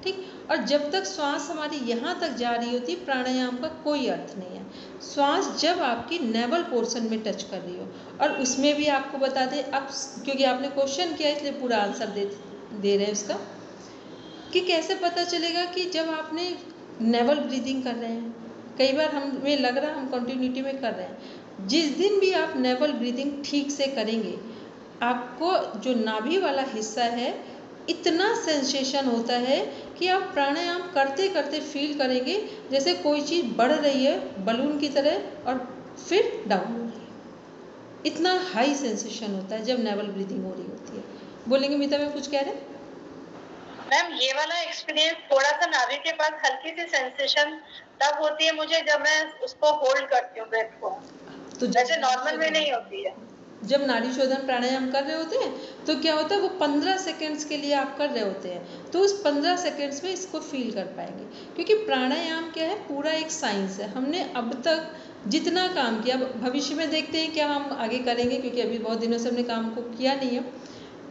ठीक। और जब तक श्वास हमारी यहाँ तक जा रही होती है, प्राणायाम का कोई अर्थ नहीं है। श्वास जब आपकी नेवल पोर्शन में टच कर रही हो, और उसमें भी आपको बता दें, अब क्योंकि आपने क्वेश्चन किया इसलिए पूरा आंसर दे रहे हैं उसका, कि कैसे पता चलेगा कि जब आपने नेवल ब्रीदिंग कर रहे हैं, कई बार हमें लग रहा है हम कंटिन्यूटी में कर रहे हैं। जिस दिन भी आप नेवल ब्रीदिंग ठीक से करेंगे, आपको जो नाभि वाला हिस्सा है, इतना सेंसेशन होता है कि आप प्राणायाम करते करते फील करेंगे जैसे कोई चीज़ बढ़ रही है बलून की तरह और फिर डाउन हो रही है। इतना हाई सेंसेशन होता है जब नेवल ब्रीदिंग हो रही होती है। बोलेंगे मीता मैम कुछ कह रहे हैं? मैम ये वाला एक्सपीरियंस थोड़ा सा नाभि के पास हल्की सी सेंसेशन तब होती है मुझे जब मैं उसको होल्ड करती हूँ ब्रेथ को, तो जैसे नॉर्मल में नहीं होती है। जब नाड़ी शोधन प्राणायाम कर रहे होते हैं तो क्या होता है, वो 15 सेकेंड्स के लिए आप कर रहे होते हैं, तो उस 15 सेकेंड्स में इसको फील कर पाएंगे। क्योंकि प्राणायाम क्या है, पूरा एक साइंस है। हमने अब तक जितना काम किया, भविष्य में देखते हैं क्या हम आगे करेंगे, क्योंकि अभी बहुत दिनों से हमने काम को किया नहीं है।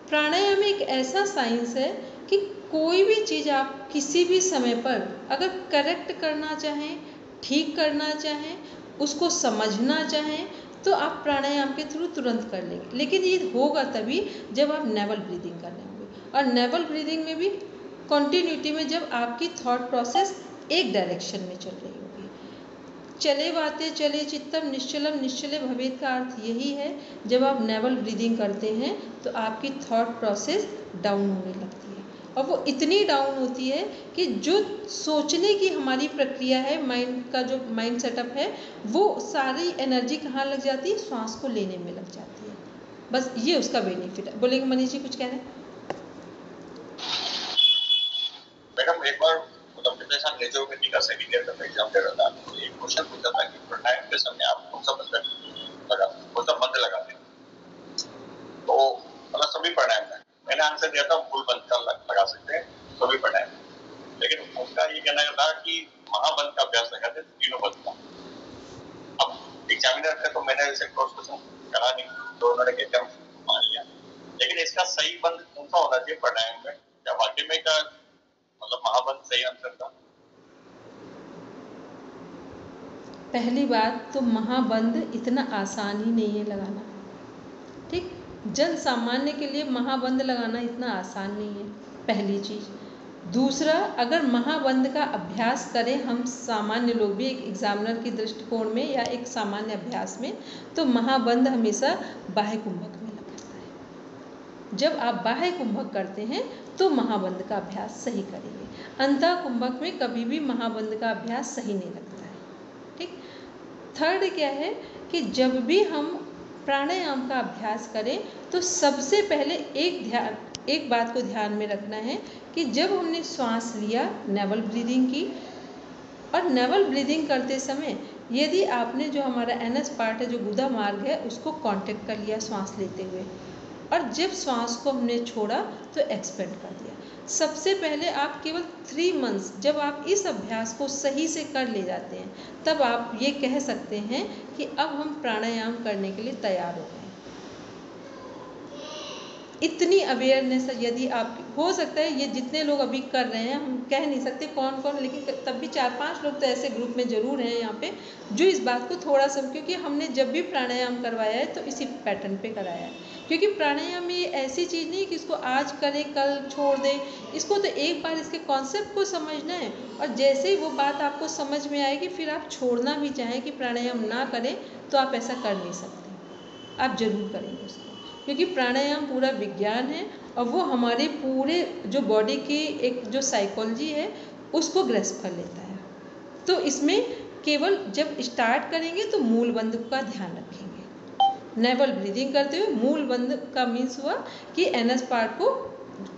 प्राणायाम एक ऐसा साइंस है कि कोई भी चीज़ आप किसी भी समय पर अगर करेक्ट करना चाहें, ठीक करना चाहें, उसको समझना चाहें, तो आप प्राणायाम के थ्रू तुरंत कर लेंगे। लेकिन ये होगा तभी जब आप नेवल ब्रीदिंग कर रहे होंगे, और नेवल ब्रीदिंग में भी कॉन्टिन्यूटी में जब आपकी थॉट प्रोसेस एक डायरेक्शन में चल रही होगी। चले वाते चले चित्तम निश्चलम निश्चले भवेत का अर्थ यही है, जब आप नेवल ब्रीदिंग करते हैं तो आपकी थॉट प्रोसेस डाउन होने लगती है, और वो इतनी डाउन होती है कि जो सोचने की हमारी प्रक्रिया है, माइंड का जो माइंड सेटअप है, वो सारी एनर्जी कहाँ लग जाती है, श्वास को लेने में लग जाती है। बस ये उसका बेनिफिट है। बोलेंगे मनीष जी कुछ कह रहे हैं? मैडम एक बार मेरे साथ नेचुरोपैथी का सेकंड ईयर का एग्जाम दे रहा था, तो एक क्वेश्चन पूछा था कि प्राणायाम के समय आप कौन सा मंत्र लगाते हैं, तो मतलब सभी प्राणायाम में मैंने आंसर दिया था मूल बंद का लगा सकते हैं सभी प्राणायाम, लेकिन उसका ये कहना था कि महाबंद का अभ्यास लगाते हैं तीनों बंद का। अब एग्जामिनर का तो मैंने ऐसे क्रॉस क्वेश्चन करा नहीं, तो उन्होंने कहकर मान लिया, लेकिन इसका सही बंद कौन सा होना चाहिए प्राणायाम में, क्या वाकई में का मतलब महाबंद सही आंसर था? पहली बात तो महाबंद इतना आसान ही नहीं है लगाना, ठीक। जन सामान्य के लिए महाबंद लगाना इतना आसान नहीं है, पहली चीज़। दूसरा, अगर महाबंद का अभ्यास करें हम सामान्य लोग भी एक एग्जामिनर की दृष्टिकोण में या एक सामान्य अभ्यास में, तो महाबंद हमेशा बाह्य कुंभक में लगता है। जब आप बाह्य कुंभक करते हैं तो महाबंद का अभ्यास सही करेंगे, अंतः कुंभक में कभी भी महाबंद का अभ्यास सही नहीं लगता है, ठीक। थर्ड क्या है कि जब भी हम प्राणायाम का अभ्यास करें तो सबसे पहले एक बात को ध्यान में रखना है कि जब हमने श्वास लिया, नेवल ब्रीदिंग की, और नेवल ब्रीदिंग करते समय यदि आपने जो हमारा एनएस पार्ट है, जो गुदा मार्ग है, उसको कांटेक्ट कर लिया श्वास लेते हुए, और जब श्वास को हमने छोड़ा तो एक्सपेंड कर दिया। सबसे पहले आप केवल 3 मंथ्स जब आप इस अभ्यास को सही से कर ले जाते हैं, तब आप ये कह सकते हैं कि अब हम प्राणायाम करने के लिए तैयार हो गए। इतनी अवेयरनेस यदि आप, हो सकता है ये जितने लोग अभी कर रहे हैं, हम कह नहीं सकते कौन कौन, लेकिन तब भी 4-5 लोग तो ऐसे ग्रुप में ज़रूर हैं यहाँ पे जो इस बात को थोड़ा सा, क्योंकि हमने जब भी प्राणायाम करवाया है तो इसी पैटर्न पे कराया है। क्योंकि प्राणायाम में ये ऐसी चीज़ नहीं कि इसको आज करें कल छोड़ दें, इसको तो एक बार इसके कॉन्सेप्ट को समझना है, और जैसे ही वो बात आपको समझ में आएगी फिर आप छोड़ना भी चाहें कि प्राणायाम ना करें तो आप ऐसा कर नहीं सकते, आप जरूर करेंगे उसको, क्योंकि प्राणायाम पूरा विज्ञान है और वो हमारे पूरे जो बॉडी की एक जो साइकोलॉजी है उसको ग्रेस्प कर लेता है। तो इसमें केवल जब स्टार्ट करेंगे तो मूल बंद का ध्यान रखेंगे। नेवल ब्रीदिंग करते हुए मूल बंद का मीन्स हुआ कि एनएस पार्ट को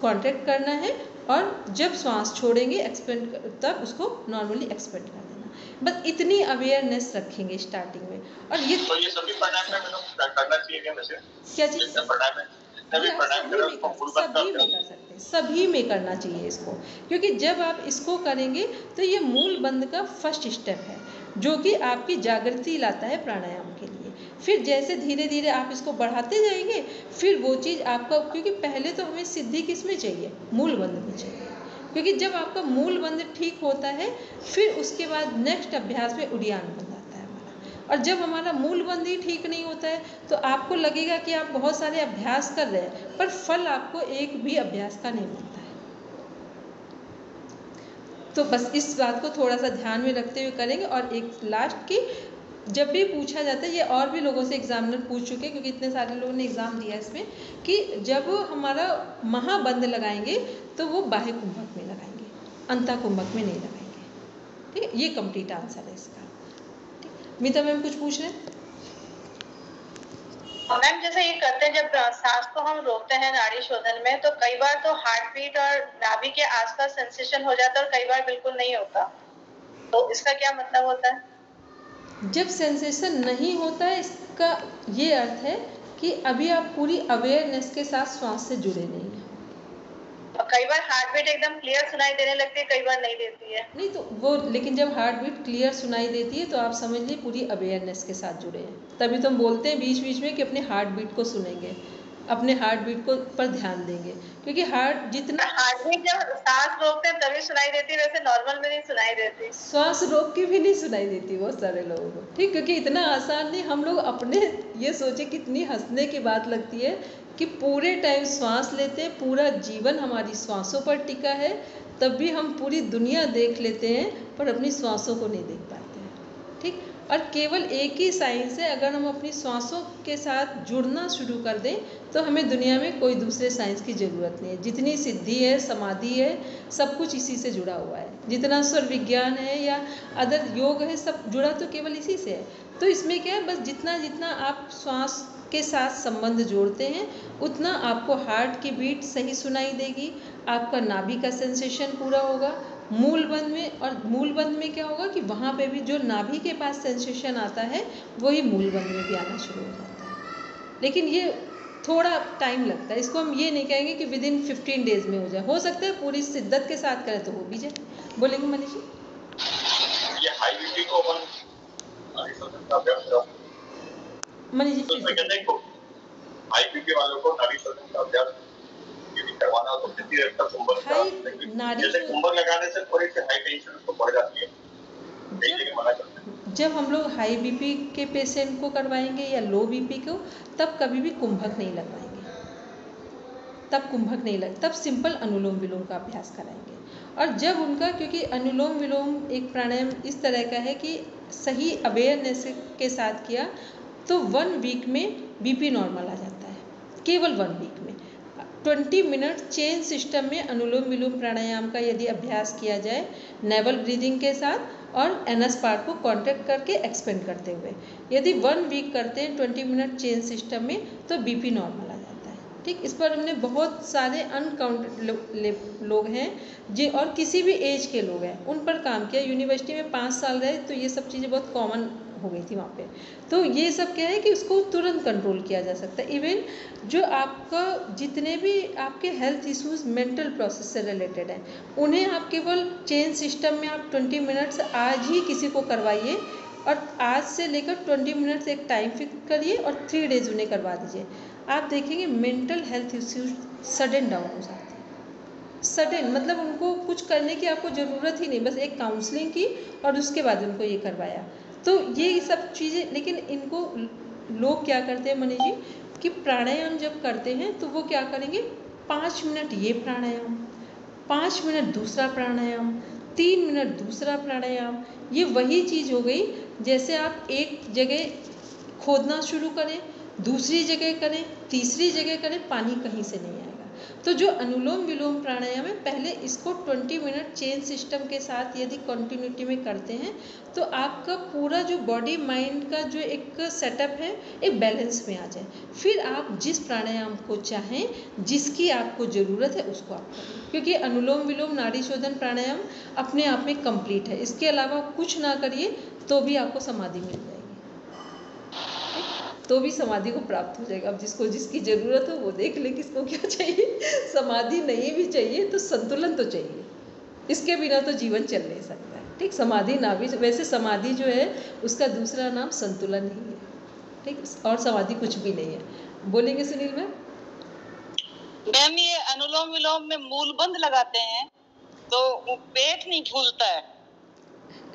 कॉन्ट्रैक्ट करना है, और जब श्वास छोड़ेंगे एक्सपेंड, तब उसको नॉर्मली एक्सपेंड करना है। बस इतनी अवेयरनेस रखेंगे स्टार्टिंग में। और ये तो ये सभी प्राणायाम में मतलब करना चाहिए क्या वैसे? क्या चीज़? जितने प्राणायाम है, जितने भी प्राणायाम करें उसको फुल बंद सभी कर में कर सकते हैं, सभी में करना चाहिए इसको, क्योंकि जब आप इसको करेंगे तो ये मूल बंद का फर्स्ट स्टेप है जो कि आपकी जागृति लाता है प्राणायाम के लिए। फिर जैसे धीरे धीरे आप इसको बढ़ाते जाएंगे, फिर वो चीज़ आपका, क्योंकि पहले तो हमें सिद्धि किस में चाहिए? मूल बंद में चाहिए, क्योंकि जब आपका मूल बंद ठीक होता है फिर उसके बाद नेक्स्ट अभ्यास में उड़ियान बंद आता है हमारा। और जब हमारा मूल बंद ही ठीक नहीं होता है तो आपको लगेगा कि आप बहुत सारे अभ्यास कर रहे हैं पर फल आपको एक भी अभ्यास का नहीं मिलता है। तो बस इस बात को थोड़ा सा ध्यान में रखते हुए करेंगे। और एक लास्ट की, जब भी पूछा जाता है, ये और भी लोगों से एग्जामिनर पूछ चुके हैं क्योंकि इतने सारे लोगों ने एग्ज़ाम दिया इसमें, कि जब हमारा महाबंद लगाएंगे तो वो बाह्य कुंभक में लगाएंगे, अंतः कुंभक में नहीं लगाएंगे। ठीक है, ये कंप्लीट आंसर है इसका। ठीक, मीता मैम कुछ पूछ रहे हैं? मैम जैसे ये करते हैं जब सांस को हम रोकते हैं नाड़ी शोधन में, तो कई बार तो हार्ट बीट और नाभि के आसपास सेंसेशन हो जाता है और कई बार बिल्कुल नहीं होता, तो इसका क्या मतलब होता है? जब सेंसेशन नहीं होता है इसका ये अर्थ है कि अभी आप पूरी अवेयरनेस के साथ श्वास से जुड़े नहीं हैं। और कई बार हार्ट बीट एकदम क्लियर सुनाई देने लगती है, कई बार नहीं देती है। नहीं तो वो, लेकिन जब हार्ट बीट क्लियर सुनाई देती है तो आप समझ लीजिए पूरी अवेयरनेस के साथ जुड़े हैं। तभी तो हम बोलते हैं बीच बीच में कि अपने हार्ट बीट को सुनेंगे, अपने हार्ट बीट को पर ध्यान देंगे, क्योंकि जितना हार्ट बीट जब सांस रोकते हैं तभी सुनाई देती है, वैसे नॉर्मल में नहीं सुनाई देती। श्वास रोक के भी नहीं सुनाई देती बहुत सारे लोगों को। ठीक, क्योंकि इतना आसान नहीं। हम लोग अपने ये सोचे कितनी हंसने की बात लगती है कि पूरे टाइम श्वास लेते हैं, पूरा जीवन हमारी श्वासों पर टिका है, तब भी हम पूरी दुनिया देख लेते हैं पर अपनी श्वासों को नहीं देख पाते हैं। ठीक, और केवल एक ही साइंस है, अगर हम अपनी श्वासों के साथ जुड़ना शुरू कर दें तो हमें दुनिया में कोई दूसरे साइंस की ज़रूरत नहीं है। जितनी सिद्धि है, समाधि है, सब कुछ इसी से जुड़ा हुआ है। जितना स्वर विज्ञान है या अदर योग है, सब जुड़ा तो केवल इसी से है। तो इसमें क्या है, बस जितना जितना आप श्वास के साथ संबंध जोड़ते हैं उतना आपको हार्ट की बीट सही सुनाई देगी, आपका नाभि का सेंसेशन पूरा होगा मूल बंद में। और मूल बंद में क्या होगा कि वहाँ पे भी जो नाभि के पास सेंसेशन आता है वही मूल बंद में भी आना शुरू हो जाता है। लेकिन ये थोड़ा टाइम लगता है, इसको हम ये नहीं कहेंगे कि विद इन 15 डेज में हो जाए। हो सकता है पूरी शिद्दत के साथ करें तो हो भी जाए। बोलेंगे मनीष जी? ये हाई बीपी को अपन मनीष जी तो इसमें कहते हैं कि हाई बीपी वालों को नाड़ी शोधन का अभ्यास यदि करवाना हो तो कितनी देर तक कुंभक का, जैसे कुंभक लगाने से थोड़ी सी हाई टेंशन उसको बढ़ जाती है, कई जगह मना करते हैं। जब हम लोग हाई बीपी के पेशेंट को करवाएंगे या लो बीपी को, तब कभी भी कुंभक नहीं लगवाएंगे, तब कुंभक नहीं लग, तब सिंपल अनुलोम विलोम का अभ्यास कराएंगे। और जब उनका, क्योंकि अनुलोम विलोम एक प्राणायाम इस तरह का है कि सही अवेयरनेस के साथ किया तो 1 वीक में बीपी नॉर्मल आ जाता है, केवल 1 वीक में। 20 मिनट चेन सिस्टम में अनुलोम विलोम प्राणायाम का यदि अभ्यास किया जाए नेवल ब्रीदिंग के साथ और एनएस पार्ट को कॉन्ट्रैक्ट करके एक्सपेंड करते हुए, यदि 1 वीक करते हैं 20 मिनट चेन सिस्टम में, तो बीपी नॉर्मल आ जाता है। ठीक, इस पर हमने बहुत सारे अनकाउंटेड लोग हैं जो, और किसी भी एज के लोग हैं, उन पर काम किया। यूनिवर्सिटी में 5 साल रहे तो ये सब चीज़ें बहुत कॉमन हो गई थी वहाँ पे। तो ये सब क्या है कि उसको तुरंत कंट्रोल किया जा सकता है। इवन जो आपका जितने भी आपके हेल्थ इश्यूज मेंटल प्रोसेस से रिलेटेड हैं, उन्हें आप केवल चेन सिस्टम में आप 20 मिनट्स आज ही किसी को करवाइए, और आज से लेकर 20 मिनट्स एक टाइम फिक्स करिए और 3 डेज उन्हें करवा दीजिए। आप देखेंगे mental health issues sudden down हो जाते हैं। सडन मतलब उनको कुछ करने की आपको ज़रूरत ही नहीं, बस एक काउंसलिंग की और उसके बाद उनको ये करवाया। तो ये सब चीज़ें, लेकिन इनको लोग क्या करते हैं मनीष जी कि प्राणायाम जब करते हैं तो वो क्या करेंगे, 5 मिनट ये प्राणायाम, 5 मिनट दूसरा प्राणायाम, 3 मिनट दूसरा प्राणायाम। ये वही चीज़ हो गई जैसे आप एक जगह खोदना शुरू करें, दूसरी जगह करें, तीसरी जगह करें, पानी कहीं से नहीं आएगा। तो जो अनुलोम विलोम प्राणायाम है, पहले इसको 20 मिनट चेन सिस्टम के साथ यदि कंटिन्यूटी में करते हैं तो आपका पूरा जो बॉडी माइंड का जो एक सेटअप है एक बैलेंस में आ जाए। फिर आप जिस प्राणायाम को चाहें, जिसकी आपको ज़रूरत है उसको आप करें, क्योंकि अनुलोम विलोम नाड़ी शोधन प्राणायाम अपने आप में कंप्लीट है। इसके अलावा कुछ ना करिए तो भी आपको समाधि मिल जाएगी, तो भी समाधि को प्राप्त हो जाएगा। अब जिसको जिसकी ज़रूरत हो वो देख ले किसको क्या चाहिए। समाधि नहीं भी चाहिए तो संतुलन तो चाहिए, इसके बिना तो जीवन चल नहीं सकता है। ठीक, समाधि ना भी, वैसे समाधि जो है उसका दूसरा नाम संतुलन ही है। ठीक, और समाधि कुछ भी नहीं है। बोलेंगे सुनील मैम? मैम ये अनुलोम विलोम में मूलबंध लगाते हैं तो पेट नहीं फूलता है?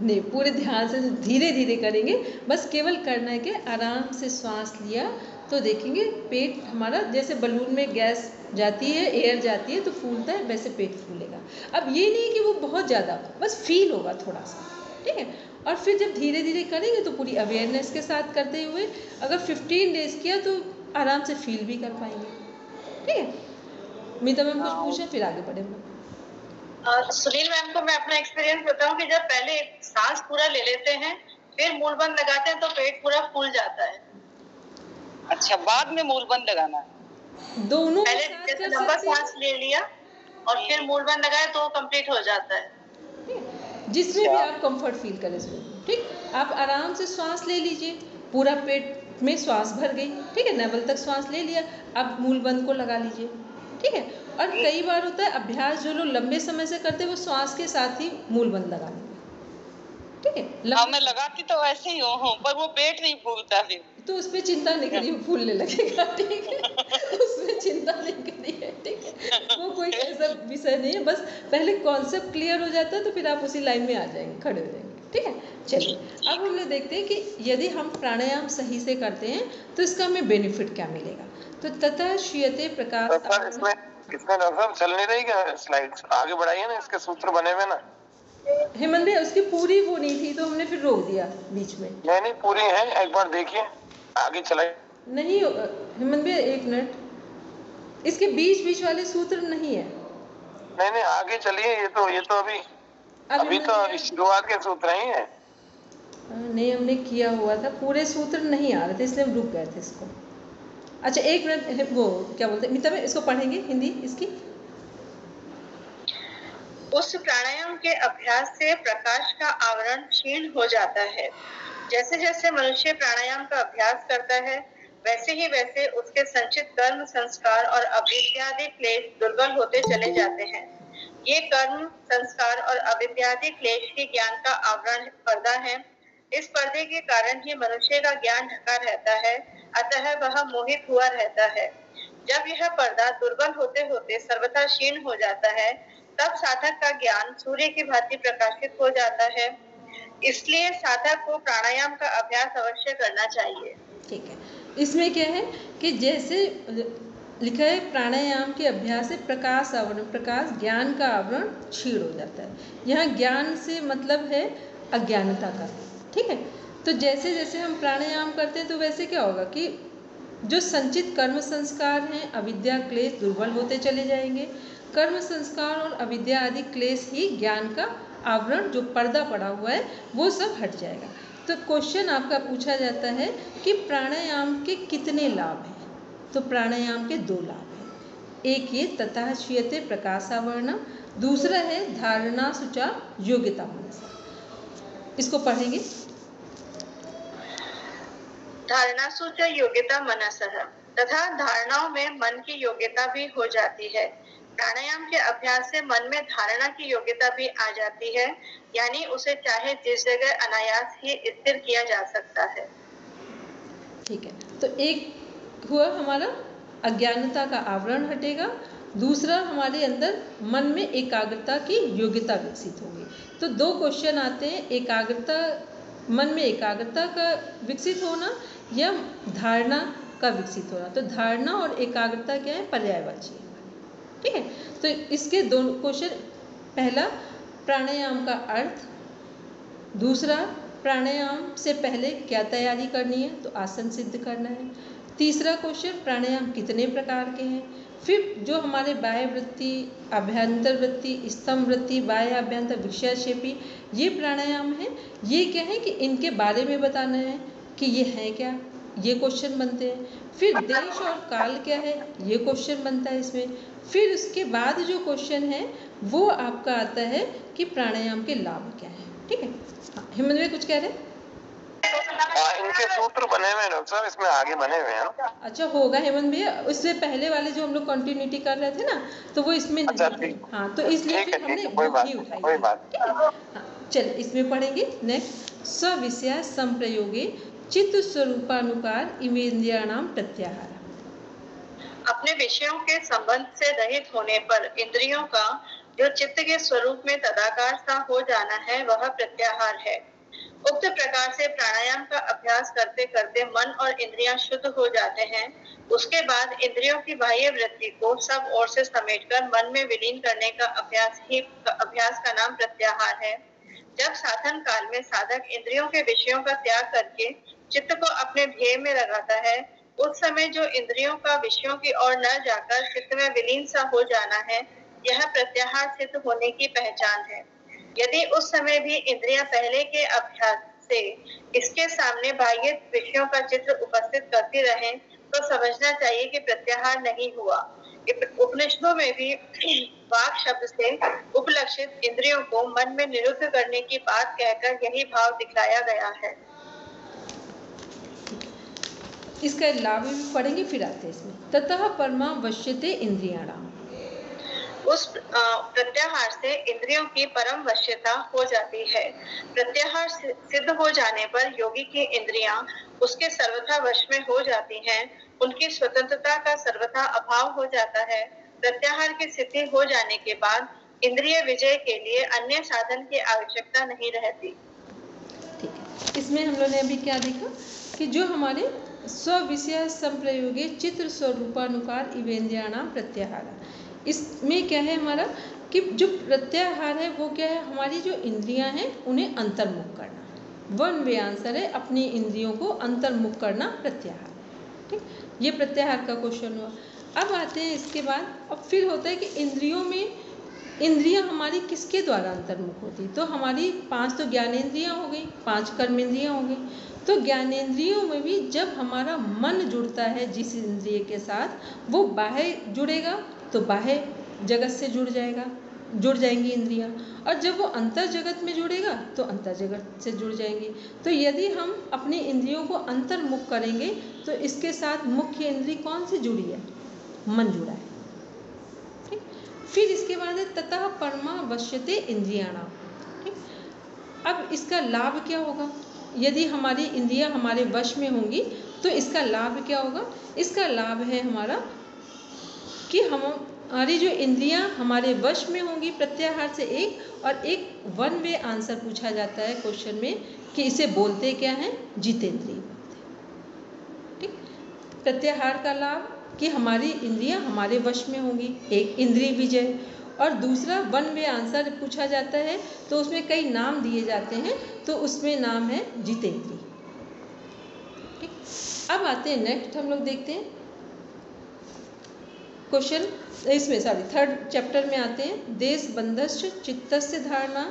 नहीं, पूरे ध्यान से धीरे धीरे करेंगे, बस केवल करना है कि आराम से श्वास लिया तो देखेंगे पेट हमारा जैसे बलून में गैस जाती है, एयर जाती है तो फूलता है, वैसे पेट फूलेगा। अब ये नहीं कि वो बहुत ज़्यादा, बस फील होगा थोड़ा सा। ठीक है, और फिर जब धीरे धीरे करेंगे तो पूरी अवेयरनेस के साथ करते हुए अगर 15 डेज किया तो आराम से फील भी कर पाएंगे। ठीक है, मीता मैम कुछ पूछे फिर आगे बढ़े। सुनील मैम को मैं अपना एक्सपीरियंस बताऊं कि जब पहले सांस पूरा ले लेते हैं फिर मूलबंध लगाते हैं तो पेट पूरा फूल जाता है। अच्छा, बाद में मूलबंध लगाना है? दोनों पहले जैसे लंबा सांस ले लिया और फिर मूलबंध लगाए तो कंप्लीट हो जाता है। जिसमें भी आप कंफर्ट फील करें इसमें। ठीक, आप आराम से श्वास ले लीजिए, पूरा पेट में श्वास भर गई। ठीक है, नेवल तक श्वास ले लिया, अब मूलबंध को लगा लीजिए। ठीक है, और कई बार होता है अभ्यास जो लोग लंबे समय से करते हैं वो श्वास के साथ ही मूलबंध लगा लेंगे। ठीक है, हाँ, मैं लगाती तो ऐसे ही हूँ पर वो पेट नहीं फूलता फिर। तो उस पर चिंता नहीं करिए, फूलने लगेगा। ठीक है, उसमें चिंता नहीं करिए। ठीक है, वो कोई ऐसा विषय नहीं है, बस पहले कॉन्सेप्ट क्लियर हो जाता है तो फिर आप उसी लाइन में आ जाएंगे, खड़े हो जाएंगे। ठीक है, चलिए अब हम लोग देखते हैं कि यदि हम प्राणायाम सही से करते हैं तो इसका हमें बेनिफिट क्या मिलेगा। तो ततः श्रूयते प्रकाश। इसमें डॉक्टर चल नहीं रही क्या स्लाइड्स? आगे बढ़ाइए ना, इसके सूत्र बने हुए ना। हेमंत भैया उसकी पूरी वो नहीं थी तो हमने फिर रोक दिया बीच में। नहीं पूरी है, एक बार देखिए, आगे चलाइए। नहीं हेमंत भैया एक मिनट, इसके बीच बीच वाले सूत्र नहीं है। नहीं आगे चलिए, ये तो अभी तो शुरुआत के सूत्र ही है। नहीं, हमने किया हुआ था, पूरे सूत्र नहीं आ रहे थे इसलिए हम रुक गए थे इसको। अच्छा एक मिनट, वो क्या बोलते हैं मीता में, इसको पढ़ेंगे हिंदी इसकी। उस प्राणायाम के अभ्यास से प्रकाश का आवरण क्षीण हो जाता है। जैसे जैसे मनुष्य प्राणायाम का अभ्यास करता है वैसे उसके संचित कर्म, संस्कार और अविद्यादि क्लेश दुर्बल होते चले जाते हैं। ये कर्म, संस्कार और अविद्यादि क्लेश ही ज्ञान का आवरण पर्दा है। इस पर्दे के कारण ही मनुष्य का ज्ञान ढका रहता है, अतः वह मोहित हुआ रहता है। जब यह पर्दा दुर्बल होते होते सर्वथा क्षीण हो जाता है तब साधक का ज्ञान सूर्य की भांति प्रकाशित हो जाता है। इसलिए साधक को प्राणायाम का अभ्यास अवश्य करना चाहिए। ठीक है, इसमें क्या है कि जैसे लिखा है प्राणायाम के अभ्यास से प्रकाश आवरण, प्रकाश ज्ञान का आवरण क्षीण हो जाता है। यहाँ ज्ञान से मतलब है अज्ञानता का। ठीक है, तो जैसे जैसे हम प्राणायाम करते हैं तो वैसे क्या होगा कि जो संचित कर्म संस्कार हैं, अविद्या क्लेश दुर्बल होते चले जाएंगे। कर्म संस्कार और अविद्या आदि क्लेश ही ज्ञान का आवरण, जो पर्दा पड़ा हुआ है वो सब हट जाएगा। तो क्वेश्चन आपका पूछा जाता है कि प्राणायाम के कितने लाभ हैं? तो प्राणायाम के 2 लाभ हैं। एक ये ततः श्रूयते प्रकाशावरणम, दूसरा है धारणा सुचा योग्यता मनसा। इसको पढ़ेंगे। धारणा सुचा योग्यता मनसः, तथा धारणाओं में मन की योग्यता भी हो जाती है। प्राणायाम के अभ्यास से मन में धारणा की योग्यता भी आ जाती है, यानी उसे चाहे जिस जगह अनायास ही स्थिर किया जा सकता है। ठीक है, तो एक हुआ हमारा अज्ञानता का आवरण हटेगा, दूसरा हमारे अंदर मन में एकाग्रता की योग्यता विकसित होगी। तो 2 क्वेश्चन आते हैं, एकाग्रता, मन में एकाग्रता का विकसित होना या धारणा का विकसित होना। तो धारणा और एकाग्रता क्या है? पर्यायवाची। ठीक है, तो इसके 2 क्वेश्चन, पहला प्राणायाम का अर्थ, दूसरा प्राणायाम से पहले क्या तैयारी करनी है, तो आसन सिद्ध करना है। तीसरा क्वेश्चन प्राणायाम कितने प्रकार के हैं, फिर जो हमारे बाह्य वृत्ति, अभ्यंतर वृत्ति, स्तंभ वृत्ति, बाह्य अभ्यंतर विक्षेपी, ये प्राणायाम है। ये क्या है कि इनके बारे में बताना है कि ये है क्या, ये क्वेश्चन बनते हैं। फिर देश और काल क्या है, ये क्वेश्चन बनता है इसमें। फिर उसके बाद जो क्वेश्चन है वो आपका आता है कि प्राणायाम के लाभ क्या है। ठीक है, हाँ, हेमंत भाई कुछ कह रहे हैं? इनके सूत्र बने हुए हैं डॉक्टर साहब, इसमें आगे बने हुए हैं ना। अच्छा होगा हेमंत भैया, उससे पहले वाले जो हम लोग कंटिन्यूटी कर रहे थे ना, तो वो इसमें अच्छा, नहीं थे। हाँ, तो इसलिए फिर हमने कोई बात ही नहीं, उठाई कोई थी। बात ठीक है, हाँ, चलिए इसमें पढ़ेंगे। नेक्स्ट, स्विषय संप्रयोगे चित्त स्वरूपानुकार इवेन्द्रियाणाम प्रत्याहार। अपने विषयों के संबंध से रहित होने पर इंद्रियों का जो चित्त के स्वरूप में तदाकार सा हो जाना है वह प्रत्याहार है। उक्त प्रकार से प्राणायाम का अभ्यास करते करते मन और इंद्रियां शुद्ध हो जाते हैं। उसके बाद इंद्रियों की बाह्य वृत्ति को सब ओर से समेटकर मन में विलीन करने का अभ्यास का नाम प्रत्याहार है। जब साधन काल में साधक इंद्रियों के विषयों का त्याग करके चित्त को अपने ध्येय में लगाता है, उस समय जो इंद्रियों का विषयों की ओर न जाकर चित्त में विलीन सा हो जाना है, यह प्रत्याहार सिद्ध होने की पहचान है। यदि उस समय भी इंद्रियां पहले के अभ्यास से इसके सामने बाह्य विषयों का चित्र उपस्थित करती रहें, तो समझना चाहिए कि प्रत्याहार नहीं हुआ। उपनिषदों में भी वाक शब्द से उपलक्षित इंद्रियों को मन में निरुद्ध करने की बात कहकर यही भाव दिखलाया गया है। इसका लाभ भी पढ़ेंगे, फिर आते हैं इसमें। ततः परमावश्यते इंद्रियाणाम। उस प्रत्याहार से इंद्रियों की परम वश्यता हो जाती है। प्रत्याहार सिद्ध हो जाने पर योगी की इंद्रियां उसके सर्वथा वश में हो जाती हैं। उनकी स्वतंत्रता का सर्वथा अभाव हो जाता है। प्रत्याहार की सिद्धि हो जाने के बाद इंद्रिय विजय के लिए अन्य साधन की आवश्यकता नहीं रहती। ठीक है, इसमें हम लोगों ने अभी क्या देखा कि जो हमारे स्विषय संप्रयोगे चित्र स्वरूपानुकार इवेन्द्रियाणाम प्रत्याहार, इसमें क्या है हमारा कि जो प्रत्याहार है वो क्या है, हमारी जो इंद्रियां हैं उन्हें अंतर्मुख करना। वन वे आंसर है, अपनी इंद्रियों को अंतर्मुख करना प्रत्याहार। ठीक, ये प्रत्याहार का क्वेश्चन हुआ। अब आते हैं इसके बाद, अब फिर होता है कि इंद्रियों में इंद्रियां हमारी किसके द्वारा अंतर्मुख होती, तो हमारी 5 तो ज्ञानेंद्रियां हो गई, 5 कर्मेंद्रियां हो गई। तो ज्ञानेंद्रियों में भी जब हमारा मन जुड़ता है जिस इंद्रिय के साथ, वो बाह्य जुड़ेगा तो बाह्य जगत से जुड़ जाएंगी इंद्रियां, और जब वो अंतर जगत में जुड़ेगा तो अंतर जगत से जुड़ जाएंगी। तो यदि हम अपनी इंद्रियों को अंतर्मुख करेंगे तो इसके साथ मुख्य इंद्रिय कौन सी जुड़ी है, मन जुड़ा है। ठीक, फिर इसके बाद है ततः परमावश्यते इंद्रियाणाम। ठीक, अब इसका लाभ क्या होगा, यदि हमारी इंद्रियां हमारे वश में होंगी तो इसका लाभ क्या होगा। इसका लाभ है हमारा कि हमारी जो इंद्रियां हमारे वश में होंगी प्रत्याहार से एक, और एक वन वे आंसर पूछा जाता है क्वेश्चन में कि इसे बोलते क्या हैं, जितेंद्रिय बोलते। ठीक, प्रत्याहार का लाभ कि हमारी इंद्रियां हमारे वश में होंगी, एक इंद्रिय विजय, और दूसरा वन वे आंसर पूछा जाता है तो उसमें कई नाम दिए जाते हैं, तो उसमें नाम है जितेंद्रिय। ठीक, अब आते हैं नेक्स्ट, हम लोग देखते हैं क्वेश्चन, इसमें थर्ड चैप्टर में आते हैं। देश बंधस्य चित्तस्य धारणा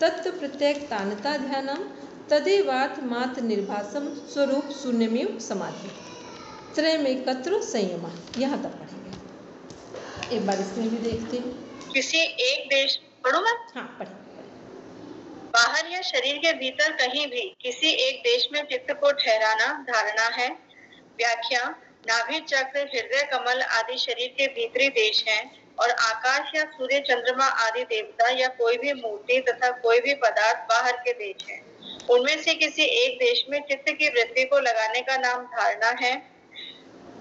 तत्व प्रत्येक तानता ध्यानम तदेवात मात्र निर्भासम स्वरूप शून्यमेव समाधि त्रयमेकत्र संयम। यहाँ तक पढ़ेंगे, एक बार इसमें भी देखते हैं। किसी एक देश, पढ़ो मैं? हाँ पढ़े। बाहर या शरीर के भीतर कहीं भी किसी एक देश में चित्त को ठहराना धारणा है। व्याख्या, नाभि चक्र, हृदय कमल आदि शरीर के भीतरी देश हैं, और आकाश या सूर्य चंद्रमा आदि देवता या कोई भी मूर्ति तथा कोई भी पदार्थ बाहर के देश हैं। उनमें से किसी एक देश में चित्त की वृत्ति को लगाने का नाम धारणा है।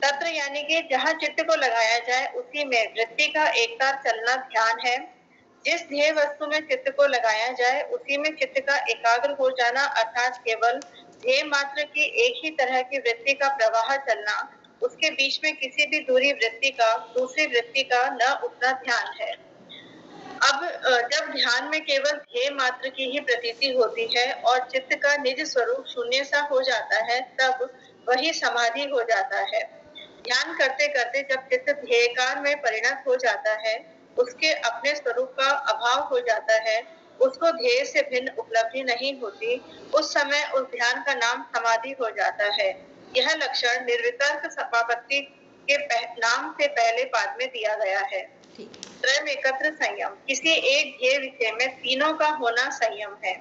तत्र यानी कि जहाँ चित्त को लगाया जाए उसी में वृत्ति का एक साथ चलना ध्यान है। जिस ध्येय वस्तु में चित्त को लगाया जाए उसी में चित्त का एकाग्र हो जाना, अर्थात केवल ध्येय मात्र की एक ही तरह की वृत्ति का प्रवाह चलना, उसके बीच में किसी भी दूसरी वृत्ति का न उतना ध्यान है। अब जब ध्यान में केवल ध्येय मात्र की ही प्रतीति होती है और चित्त का निज स्वरूप शून्य सा हो जाता है, तब वही समाधि हो जाता है। ध्यान करते करते जब चित्त ध्येयकार में परिणत हो जाता है, उसके अपने स्वरूप का अभाव हो जाता है, उसको ध्येय से भिन्न उपलब्धि नहीं होती, उस समय उस ध्यान का नाम समाधि हो जाता है। यह लक्षण निर्वितर्क समापत्ति के नाम से पहले पाद में दिया गया है। त्रयम एकत्र संयम, किसी एक ध्येय विषय में तीनों का होना संयम है।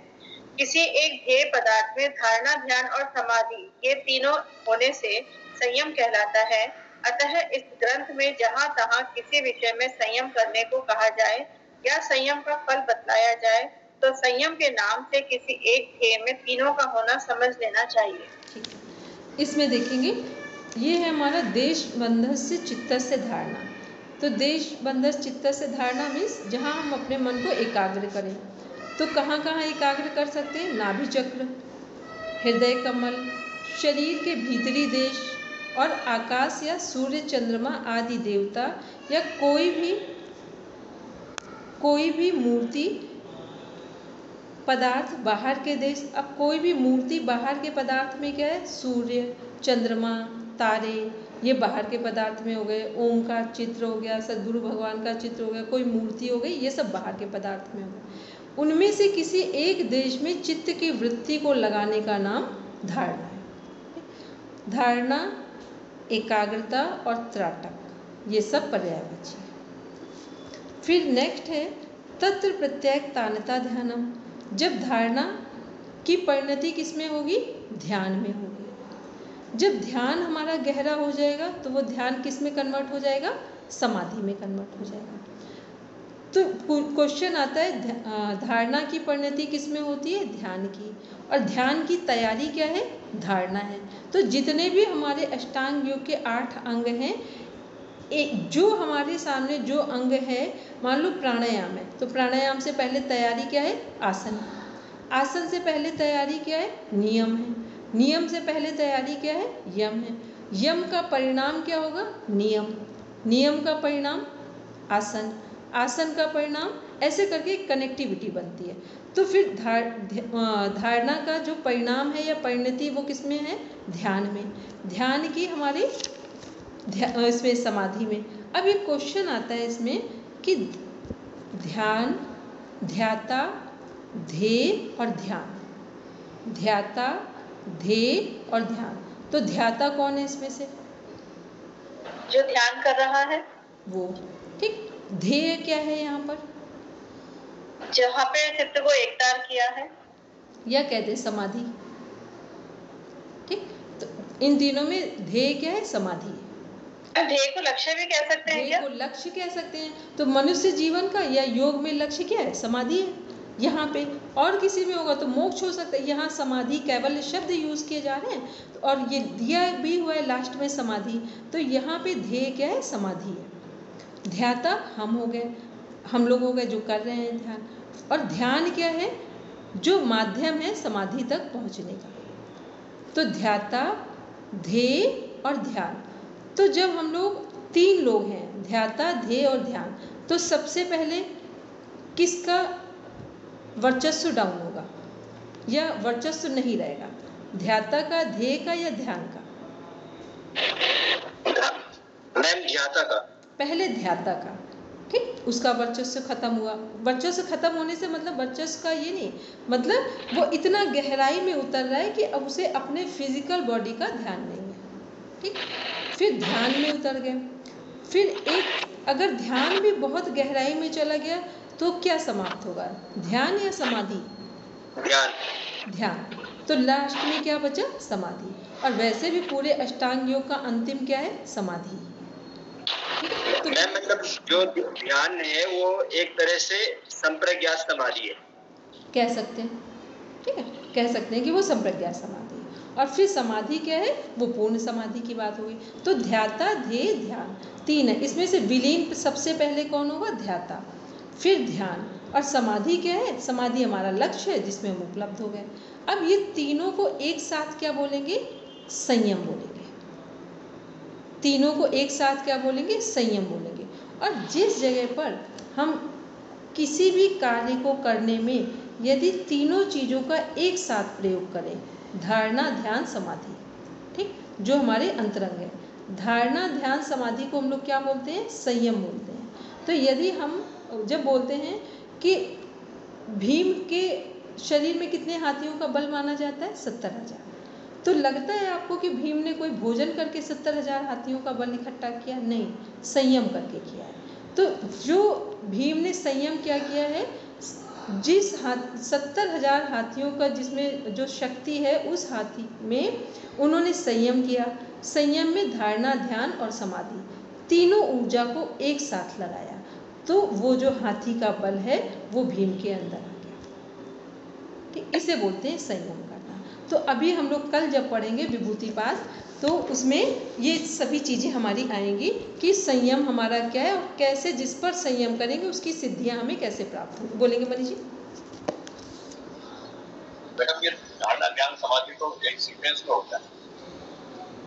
किसी एक ध्येय पदार्थ में धारणा, ध्यान और समाधि ये तीनों होने से संयम कहलाता है। अतः इस ग्रंथ में जहाँ तहाँ किसी विषय में संयम करने को कहा जाए या संयम का फल बतलाया जाए तो संयम के नाम से किसी एक ध्येय में तीनों का होना समझ लेना चाहिए। इसमें देखेंगे ये है हमारा देश बंधस्य चित्तस्य धारणा। तो देश बंधस्य चित्तस्य धारणा मीन्स जहाँ हम अपने मन को एकाग्र करें। तो कहाँ कहाँ एकाग्र कर सकते हैं? नाभि चक्र, हृदय कमल, शरीर के भीतरी देश और आकाश या सूर्य चंद्रमा आदि देवता या कोई भी मूर्ति पदार्थ बाहर के देश। अब कोई भी मूर्ति बाहर के पदार्थ में क्या है? सूर्य, चंद्रमा, तारे, ये बाहर के पदार्थ में हो गए। ओम का चित्र हो गया, सद्गुरु भगवान का चित्र हो गया, कोई मूर्ति हो गई, ये सब बाहर के पदार्थ में हो गए। उनमें से किसी एक देश में चित्त की वृत्ति को लगाने का नाम धारणा है। धारणा, एकाग्रता और त्राटक, ये सब पर्यायवाची है। फिर नेक्स्ट है तत्र प्रत्येक तानता ध्यानम। जब धारणा की परिणति किसमें होगी? ध्यान में होगी। जब ध्यान हमारा गहरा हो जाएगा तो वो ध्यान किस में कन्वर्ट हो जाएगा? समाधि में कन्वर्ट हो जाएगा। तो क्वेश्चन आता है धारणा की परिणति किस में होती है? ध्यान की। और ध्यान की तैयारी क्या है? धारणा है। तो जितने भी हमारे अष्टांग योग के 8 अंग हैं, जो हमारे सामने जो अंग है, मान लो प्राणायाम है, तो प्राणायाम से पहले तैयारी क्या है? आसन। आसन से पहले तैयारी क्या है? नियम है। नियम से पहले तैयारी क्या है? यम है। यम का परिणाम क्या होगा? नियम। नियम का परिणाम आसन। आसन का परिणाम, ऐसे करके कनेक्टिविटी बनती है। तो फिर धारणा का जो परिणाम है या परिणति वो किस में है? ध्यान में। ध्यान की हमारे इसमें समाधि में। अब एक क्वेश्चन आता है इसमें कि ध्यान, ध्याता, ध्येय और ध्यान। ध्याता, ध्येय और ध्यान। तो ध्याता कौन है इसमें से? जो ध्यान कर रहा है वो, ठीक। ध्येय क्या है यहाँ पर? जहाँ पे चित्त को एकतार किया है, या कहते हैं समाधि, ठीक। तो इन तीनों में ध्येय क्या है? समाधि। ध्येय को लक्ष्य भी कह सकते हैं क्या? ध्येय को लक्ष्य कह सकते हैं। तो मनुष्य जीवन का या योग में लक्ष्य क्या है? समाधि है। यहाँ पे और किसी में होगा तो मोक्ष हो सकता है। यहाँ समाधि केवल शब्द यूज किए जा रहे हैं और ये दिया भी हुआ है लास्ट में समाधि। तो यहाँ पे ध्येय क्या है? समाधि है। ध्याता हम हो गए, हम लोग हो गए जो कर रहे हैं ध्यान। और ध्यान क्या है? जो माध्यम है समाधि तक पहुँचने का। तो ध्याता, ध्येय और ध्यान। तो जब हम लोग 3 लोग हैं, ध्याता, ध्येय और ध्यान, तो सबसे पहले किसका वर्चस्व डाउन होगा या वर्चस्व नहीं रहेगा? ध्याता का, ध्येय का या ध्यान का? मैम ध्याता का। पहले ध्याता का, ठीक। उसका वर्चस्व खत्म हुआ। वर्चस्व खत्म होने से मतलब वर्चस्व का ये नहीं, मतलब वो इतना गहराई में उतर रहा है कि अब उसे अपने फिजिकल बॉडी का ध्यान नहीं है, ठीक। फिर ध्यान में उतर गए। फिर एक अगर ध्यान भी बहुत गहराई में चला गया तो क्या समाप्त होगा? ध्यान या समाधि? ध्यान। ध्यान। तो लास्ट में क्या बचा? समाधि। और वैसे भी पूरे अष्टांग योग का अंतिम क्या है? समाधि। तो मैम मतलब जो ध्यान है वो एक तरह से संप्रज्ञात समाधि है, कह सकते हैं, ठीक है, कह सकते हैं कि वो संप्रज्ञात समाधि है। और फिर समाधि क्या है? वो पूर्ण समाधि की बात होगी। तो ध्याता, ध्येय, ध्यान 3 है। इसमें से विलीन सबसे पहले कौन होगा? ध्याता, फिर ध्यान और समाधि क्या है? समाधि हमारा लक्ष्य है जिसमें हम उपलब्ध हो गए। अब ये तीनों को एक साथ क्या बोलेंगे? संयम बोलेंगे। तीनों को एक साथ क्या बोलेंगे? संयम बोलेंगे। और जिस जगह पर हम किसी भी कार्य को करने में यदि तीनों चीज़ों का एक साथ प्रयोग करें, धारणा, ध्यान, समाधि, ठीक, जो हमारे अंतरंग है, धारणा ध्यान समाधि को हम लोग क्या बोलते हैं? संयम बोलते हैं। तो यदि हम जब बोलते हैं कि भीम के शरीर में कितने हाथियों का बल माना जाता है? 70,000। तो लगता है आपको कि भीम ने कोई भोजन करके 70,000 हाथियों का बल इकट्ठा किया? नहीं, संयम करके किया है। तो जो भीम ने संयम क्या किया है, जिस 70,000 हाथियों का जिसमें जो शक्ति है, उस हाथी में उन्होंने संयम किया। संयम में धारणा ध्यान और समाधि तीनों ऊर्जा को एक साथ लगाया, तो वो जो हाथी का बल है वो भीम के अंदर आ गया। ठीक, इसे बोलते हैं संयम करना। तो अभी हम लोग कल जब पढ़ेंगे विभूतिपाद, तो उसमें ये सभी चीज़ें हमारी आएंगी कि संयम हमारा क्या है और कैसे जिस पर संयम करेंगे उसकी सिद्धियां हमें कैसे प्राप्त होंगी। बोलेंगे मनी जी? मैडम, ये धारणा ध्यान समाधि तो एक सीक्वेंस में होता है।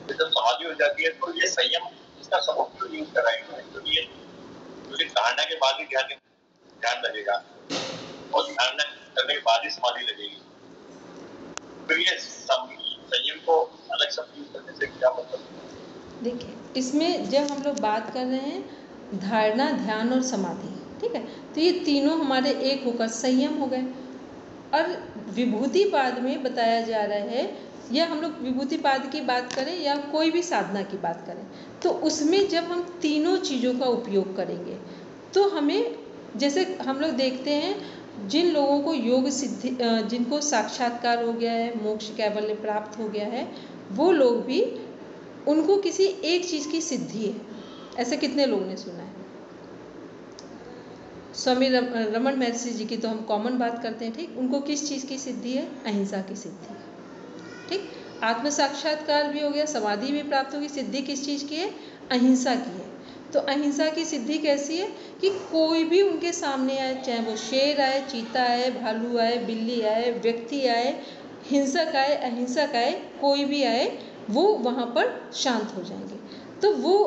जब समाधि हो जाती है तो ये संयम इसका सब क्यों यूज कराएंगे? क्योंकि धारणा के बाद ही ध्यान लगेगा और ध्यान करने के बाद ही समाधि लगेगी। तो ये संयम को अलग शब्द यूज करने से क्या मतलब? देखिए, इसमें जब हम लोग बात कर रहे हैं धारणा ध्यान और समाधि, ठीक है, तो ये तीनों हमारे एक होकर संयम हो गए। और विभूतिपाद में बताया जा रहा है, या हम लोग विभूतिपाद की बात करें या कोई भी साधना की बात करें, तो उसमें जब हम तीनों चीज़ों का उपयोग करेंगे तो हमें, जैसे हम लोग देखते हैं जिन लोगों को योग सिद्धि, जिनको साक्षात्कार हो गया है, मोक्ष कैवल्य प्राप्त हो गया है, वो लोग भी, उनको किसी एक चीज़ की सिद्धि है। ऐसे कितने लोगों ने सुना है? स्वामी रमन महर्षि जी की तो हम कॉमन बात करते हैं, ठीक। उनको किस चीज़ की सिद्धि है? अहिंसा की सिद्धि, ठीक। आत्म साक्षात्कार भी हो गया, समाधि भी प्राप्त होगी, सिद्धि किस चीज़ की है? अहिंसा की है। तो अहिंसा की सिद्धि कैसी है कि कोई भी उनके सामने आए, चाहे वो शेर आए, चीता आए, भालू आए, बिल्ली आए, व्यक्ति आए, हिंसक आए, अहिंसक आए, कोई भी आए, वो वहाँ पर शांत हो जाएंगे। तो वो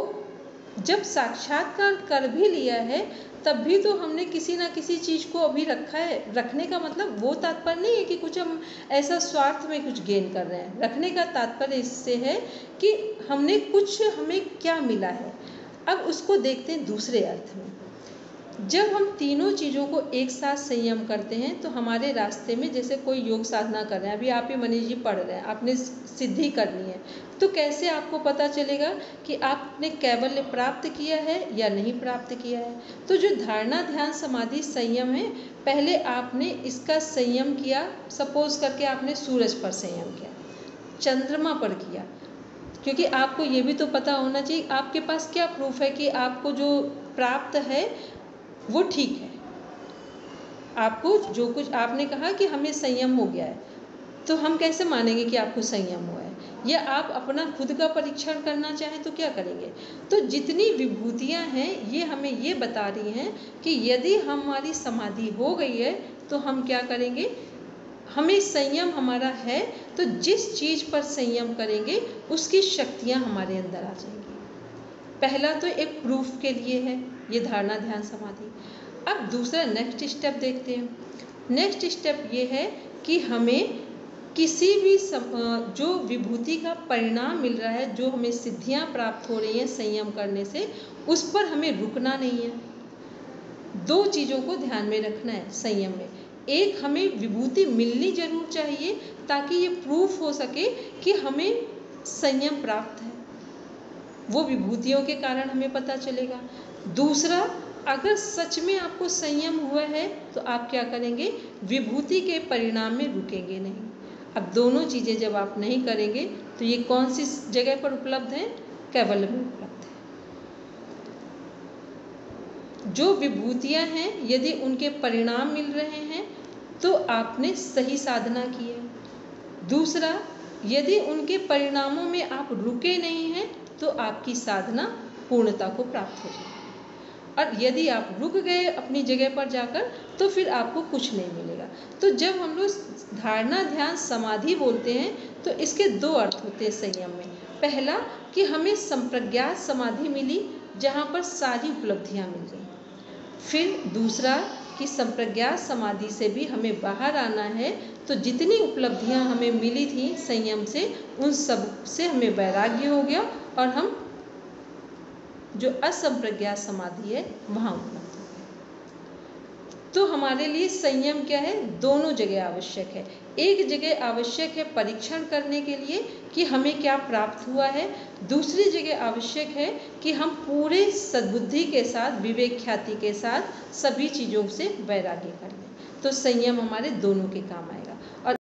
जब साक्षात्कार कर भी लिया है तब भी तो हमने किसी ना किसी चीज़ को अभी रखा है। रखने का मतलब वो तात्पर्य नहीं है कि कुछ हम ऐसा स्वार्थ में कुछ गेन कर रहे हैं। रखने का तात्पर्य इससे है कि हमने कुछ, हमें क्या मिला है। अब उसको देखते हैं दूसरे अर्थ में। जब हम तीनों चीज़ों को एक साथ संयम करते हैं तो हमारे रास्ते में, जैसे कोई योग साधना कर रहे हैं, अभी आप ही मनीष जी पढ़ रहे हैं, आपने सिद्धि करनी है, तो कैसे आपको पता चलेगा कि आपने कैवल्य प्राप्त किया है या नहीं प्राप्त किया है? तो जो धारणा ध्यान समाधि संयम है, पहले आपने इसका संयम किया, सपोज करके आपने सूरज पर संयम किया, चंद्रमा पर किया, क्योंकि आपको ये भी तो पता होना चाहिए आपके पास क्या प्रूफ है कि आपको जो प्राप्त है वो ठीक है। आपको जो कुछ आपने कहा कि हमें संयम हो गया है, तो हम कैसे मानेंगे कि आपको संयम हुआ है? या आप अपना खुद का परीक्षण करना चाहें तो क्या करेंगे? तो जितनी विभूतियां हैं ये हमें ये बता रही हैं कि यदि हमारी समाधि हो गई है तो हम क्या करेंगे, हमें संयम हमारा है, तो जिस चीज़ पर संयम करेंगे उसकी शक्तियाँ हमारे अंदर आ जाएंगी। पहला तो एक प्रूफ के लिए है ये धारणा ध्यान समाधि। अब दूसरा नेक्स्ट स्टेप देखते हैं। नेक्स्ट स्टेप ये है कि हमें किसी भी जो विभूति का परिणाम मिल रहा है, जो हमें सिद्धियां प्राप्त हो रही हैं संयम करने से, उस पर हमें रुकना नहीं है। दो चीज़ों को ध्यान में रखना है संयम में। एक, हमें विभूति मिलनी जरूर चाहिए ताकि ये प्रूफ हो सके कि हमें संयम प्राप्त है, वो विभूतियों के कारण हमें पता चलेगा। दूसरा, अगर सच में आपको संयम हुआ है तो आप क्या करेंगे, विभूति के परिणाम में रुकेंगे नहीं। अब दोनों चीज़ें जब आप नहीं करेंगे तो ये कौन सी जगह पर उपलब्ध है? कैवल्य में उपलब्ध है। जो विभूतियां हैं यदि उनके परिणाम मिल रहे हैं तो आपने सही साधना की है। दूसरा, यदि उनके परिणामों में आप रुके नहीं हैं तो आपकी साधना पूर्णता को प्राप्त हो जाएगी। और यदि आप रुक गए अपनी जगह पर जाकर तो फिर आपको कुछ नहीं मिलेगा। तो जब हम लोग धारणा ध्यान समाधि बोलते हैं तो इसके दो अर्थ होते हैं संयम में। पहला कि हमें संप्रज्ञात समाधि मिली जहाँ पर सारी उपलब्धियाँ मिल गई। फिर दूसरा कि संप्रज्ञात समाधि से भी हमें बाहर आना है, तो जितनी उपलब्धियाँ हमें मिली थी संयम से, उन सब से हमें वैराग्य हो गया और हम जो असंप्रज्ञात समाधि है वहाँ उपलब्ध हो। तो हमारे लिए संयम क्या है? दोनों जगह आवश्यक है। एक जगह आवश्यक है परीक्षण करने के लिए कि हमें क्या प्राप्त हुआ है, दूसरी जगह आवश्यक है कि हम पूरे सद्बुद्धि के साथ, विवेक ख्याति के साथ सभी चीज़ों से वैराग्य कर लें। तो संयम हमारे दोनों के काम आएगा। और